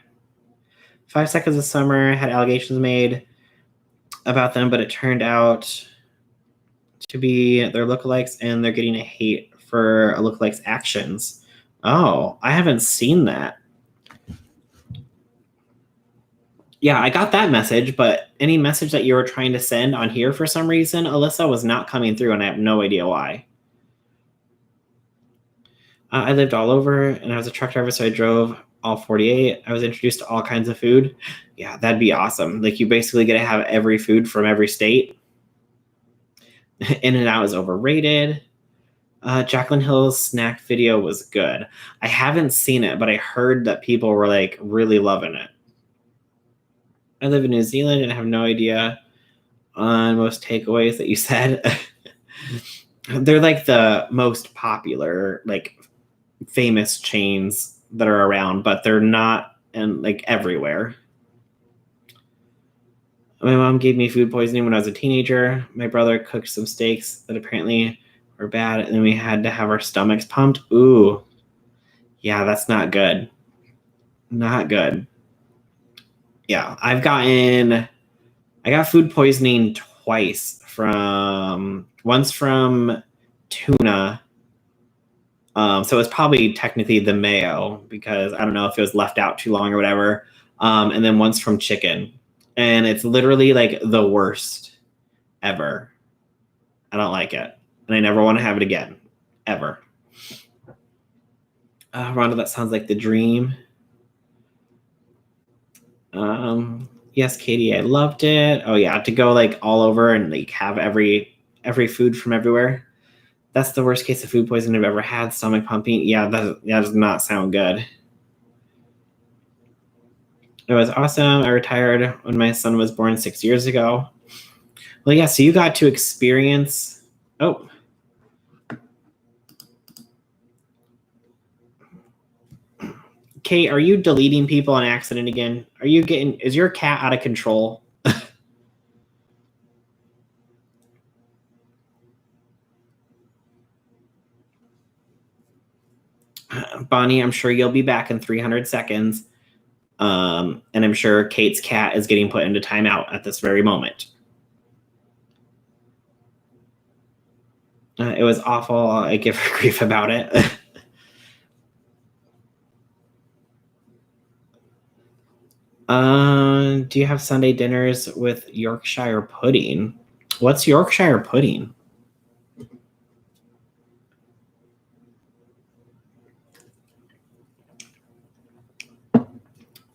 5 Seconds of Summer had allegations made about them, but it turned out to be their lookalikes, and they're getting a hate for a lookalikes' actions. Oh, I haven't seen that. Yeah, I got that message, but any message that you were trying to send on here for some reason, Alyssa, was not coming through, and I have no idea why. I lived all over, and I was a truck driver, so I drove all 48. I was introduced to all kinds of food. Yeah, that'd be awesome. Like, you basically get to have every food from every state. In-N-Out is overrated. Jaclyn Hill's snack video was good. I haven't seen it, but I heard that people were like really loving it. I live in New Zealand and I have no idea on most takeaways that you said. They're like the most popular, like famous chains that are around, but they're not in like everywhere. My mom gave me food poisoning when I was a teenager. My brother cooked some steaks that apparently were bad, and then we had to have our stomachs pumped. Ooh, yeah, that's not good. Not good. Yeah, I got food poisoning twice once from tuna. So it's probably technically the mayo because I don't know if it was left out too long or whatever. And then once from chicken. And it's literally like the worst ever. I don't like it. And I never want to have it again. Ever. Rhonda, that sounds like the dream. Yes, Katie, I loved it. Oh yeah, to go like all over and like have every food from everywhere. That's the worst case of food poisoning I've ever had. Stomach pumping. Yeah, that does not sound good. It was awesome. I retired when my son was born 6 years ago. Well, yeah, so you got to experience. Oh. Kate, are you deleting people on accident again? Is your cat out of control? Bonnie, I'm sure you'll be back in 300 seconds. And I'm sure Kate's cat is getting put into timeout at this very moment. It was awful. I give her grief about it. Do you have Sunday dinners with Yorkshire pudding? What's Yorkshire pudding?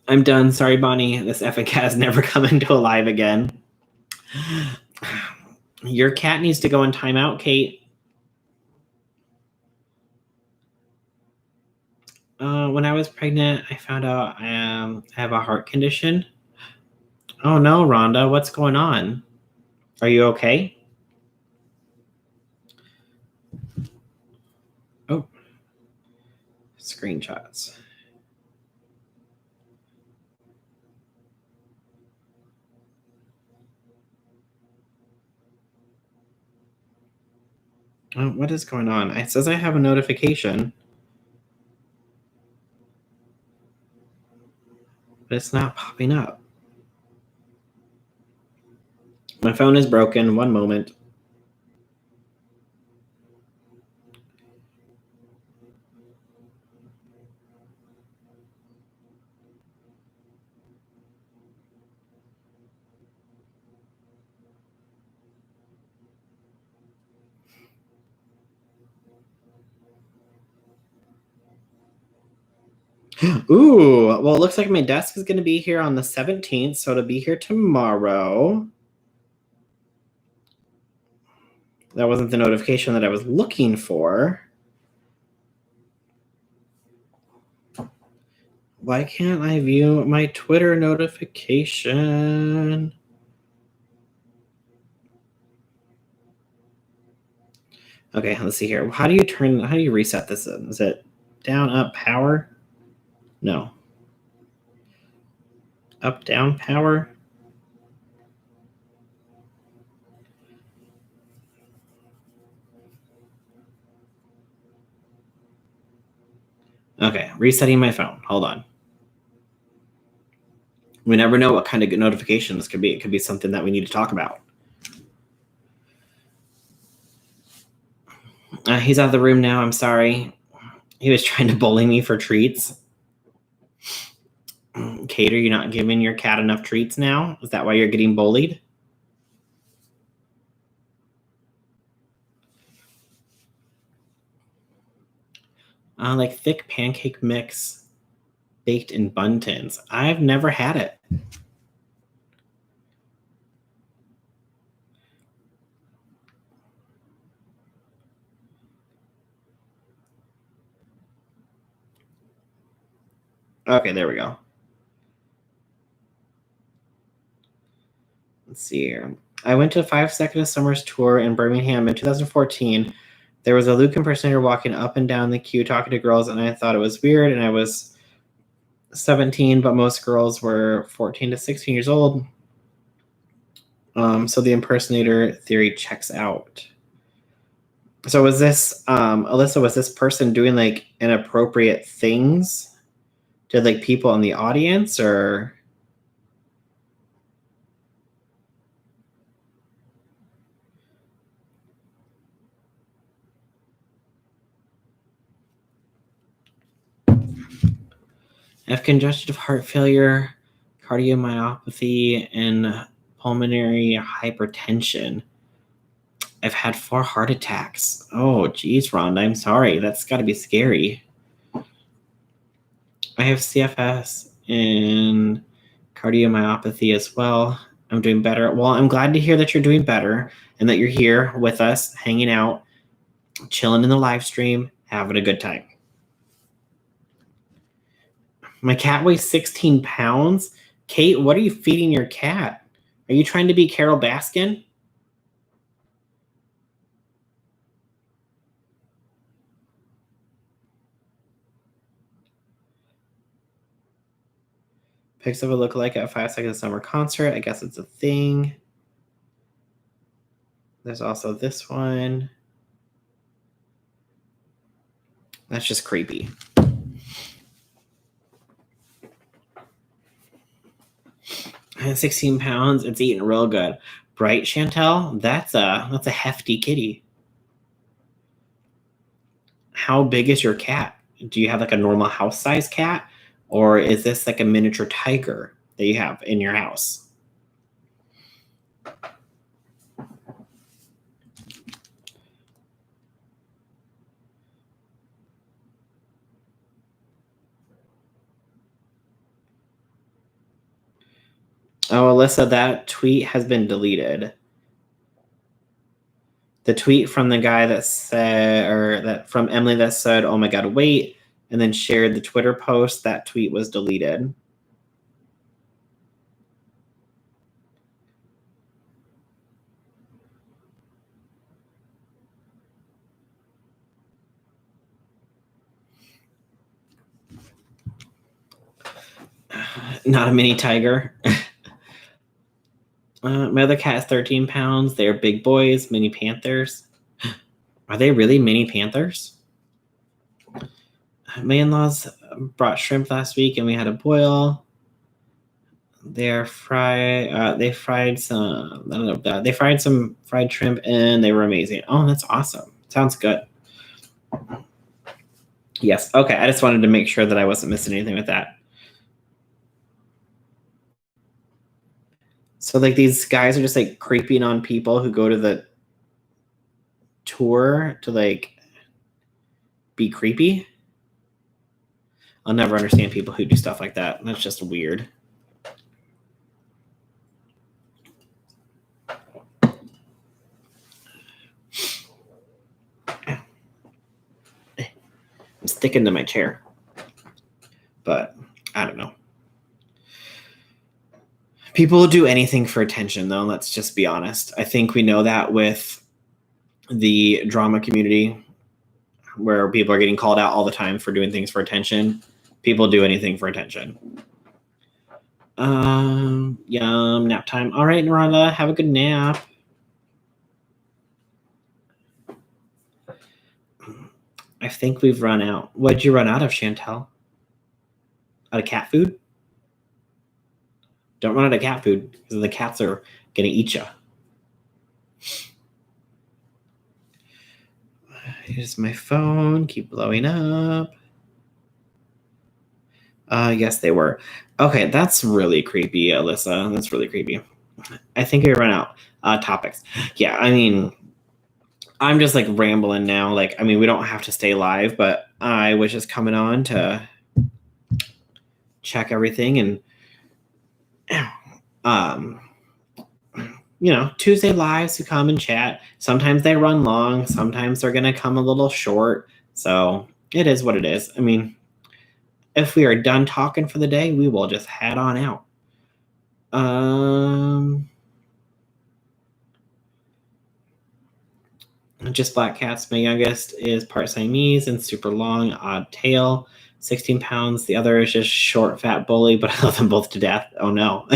I'm done. Sorry, Bonnie. This effing cat has never come into a live again. Your cat needs to go in timeout, Kate. When I was pregnant, I found out I have a heart condition. Oh no, Rhonda, what's going on? Are you okay? Oh, screenshots. Oh, what is going on? It says I have a notification, but it's not popping up. My phone is broken. One moment. Ooh, well, it looks like my desk is going to be here on the 17th, so it'll be here tomorrow. That wasn't the notification that I was looking for. Why can't I view my Twitter notification? Okay, let's see here. How do you reset this? Is it down, up, power? No. Up, down, power? Okay, resetting my phone. Hold on. We never know what kind of notification this could be. It could be something that we need to talk about. He's out of the room now. I'm sorry. He was trying to bully me for treats. Kate, are you not giving your cat enough treats now? Is that why you're getting bullied? Like thick pancake mix baked in bun tins. I've never had it. Okay, there we go. Let's see here. I went to 5 Seconds of Summer's tour in Birmingham in 2014. There was a Luke impersonator walking up and down the queue talking to girls, and I thought it was weird, and I was 17, but most girls were 14 to 16 years old. So the impersonator theory checks out. So was this, Alyssa, was this person doing like inappropriate things to like people in the audience, or? I have congestive heart failure, cardiomyopathy, and pulmonary hypertension. I've had 4 heart attacks. Oh, geez, Rhonda, I'm sorry. That's got to be scary. I have CFS and cardiomyopathy as well. I'm doing better. Well, I'm glad to hear that you're doing better and that you're here with us, hanging out, chilling in the live stream, having a good time. My cat weighs 16 pounds. Kate, what are you feeding your cat? Are you trying to be Carol Baskin? Pics of a lookalike at 5 Seconds of Summer concert. I guess it's a thing. There's also this one. That's just creepy. And 16 pounds. It's eating real good. Bright Chantel. That's a hefty kitty. How big is your cat? Do you have like a normal house size cat, or is this like a miniature tiger that you have in your house? Oh, Alyssa, that tweet has been deleted. The tweet from the guy that said, or that from Emily that said, "Oh my God, wait," and then shared the Twitter post, that tweet was deleted. Not a mini tiger. My other cat is 13 pounds. They're big boys, mini panthers. Are they really mini panthers? My in-laws brought shrimp last week, and we had a boil. They're fried. They fried some. I don't know. They fried some fried shrimp, and they were amazing. Oh, that's awesome. Sounds good. Yes. Okay. I just wanted to make sure that I wasn't missing anything with that. So like these guys are just like creeping on people who go to the tour to like be creepy. I'll never understand people who do stuff like that. That's just weird. sticking to my chair. But I don't know. People do anything for attention, though. Let's just be honest. I think we know that with the drama community, where people are getting called out all the time for doing things for attention. People do anything for attention. Yum, nap time. All right, Narada, have a good nap. I think we've run out. What'd you run out of, Chantel? Out of cat food? Don't run out of cat food, because the cats are gonna eat you. Here's my phone. Keep blowing up. Yes, they were. Okay, that's really creepy, Alyssa. That's really creepy. I think we run out topics. Yeah, I mean, I'm just like rambling now. Like, I mean, we don't have to stay live, but I was just coming on to check everything. And you know, Tuesday lives who come and chat. Sometimes they run long. Sometimes they're gonna come a little short. So it is what it is. I mean, if we are done talking for the day, we will just head on out. Just Black Cats. My youngest is part Siamese and super long, odd tail, 16 pounds. The other is just short, fat bully, but I love them both to death. Oh no.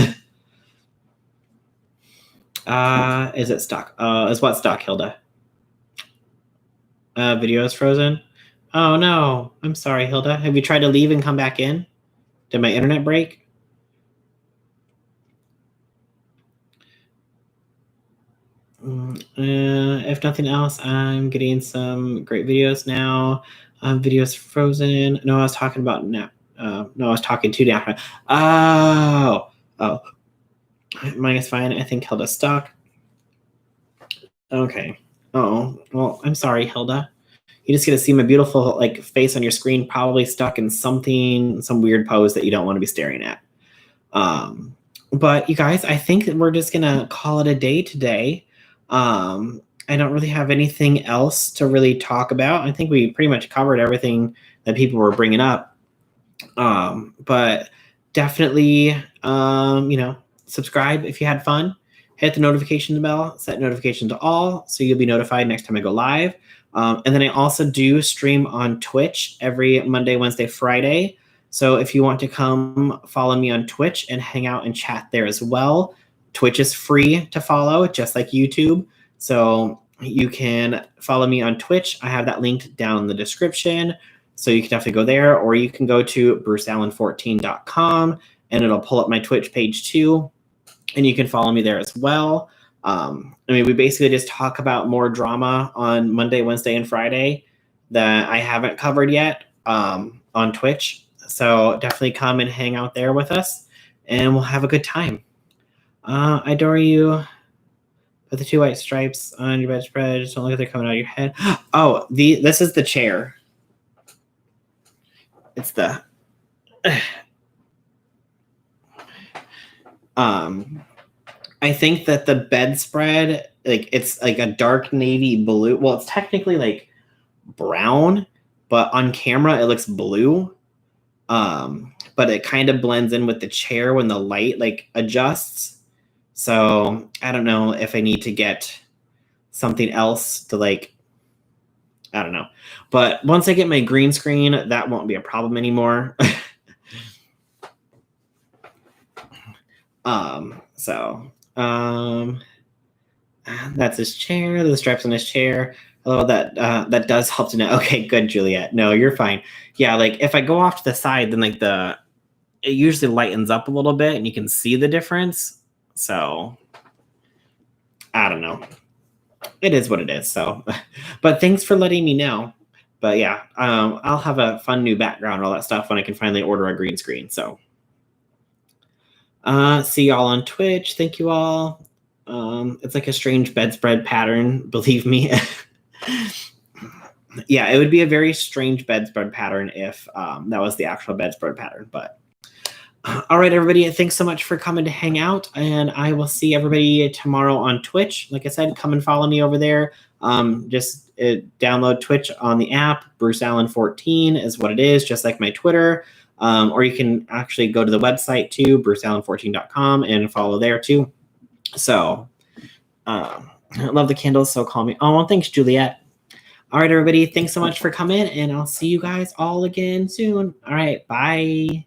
Is it stuck? Is what stuck, Hilda? Video is frozen. Oh no, I'm sorry, Hilda. Have you tried to leave and come back in? Did my internet break? If nothing else, I'm getting some great videos now. Videos frozen. No, I was talking about nap. No, I was talking to nap. Oh. Mine is fine. I think Hilda's stuck. Okay. Oh, well, I'm sorry, Hilda. You just get to see my beautiful like face on your screen, probably stuck in some weird pose that you don't want to be staring at. But you guys, I think that we're just gonna call it a day today. I don't really have anything else to really talk about. I think we pretty much covered everything that people were bringing up. But definitely, you know, subscribe if you had fun. Hit the notification bell, set notification to all, so you'll be notified next time I go live. And then I also do stream on Twitch every Monday, Wednesday, Friday. So if you want to come follow me on Twitch and hang out and chat there as well, Twitch is free to follow, just like YouTube. So you can follow me on Twitch. I have that linked down in the description. So you can definitely go there, or you can go to bruceallen14.com and it'll pull up my Twitch page too. And you can follow me there as well. I mean, we basically just talk about more drama on Monday, Wednesday, and Friday that I haven't covered yet on Twitch. So definitely come and hang out there with us and we'll have a good time. I adore you. Put the 2 white stripes on your bedspread. Just don't look at they're coming out of your head. Oh, this is the chair. It's the I think that the bedspread, like it's like a dark navy blue. Well, it's technically like brown, but on camera it looks blue. But it kind of blends in with the chair when the light like adjusts. So I don't know if I need to get something else to like, I don't know. But once I get my green screen, that won't be a problem anymore. That's his chair. The straps on his chair. Oh, that does help to know. Okay, good, Juliet. No, you're fine. Yeah, like if I go off to the side, then like it usually lightens up a little bit, and you can see the difference. So I don't know. It is what it is. So, but thanks for letting me know. But yeah, I'll have a fun new background, all that stuff when I can finally order a green screen. So, see y'all on Twitch. Thank you all. It's like a strange bedspread pattern, believe me. Yeah, it would be a very strange bedspread pattern if that was the actual bedspread pattern. But All right, everybody. Thanks so much for coming to hang out, and I will see everybody tomorrow on Twitch. Like I said, come and follow me over there. Just download Twitch on the app. Bruce Allen 14 is what it is, just like my Twitter. Or you can actually go to the website too, bruceallen14.com, and follow there too. So, I love the candles, so call me. Oh, well, thanks, Juliet. All right, everybody. Thanks so much for coming, and I'll see you guys all again soon. All right, bye.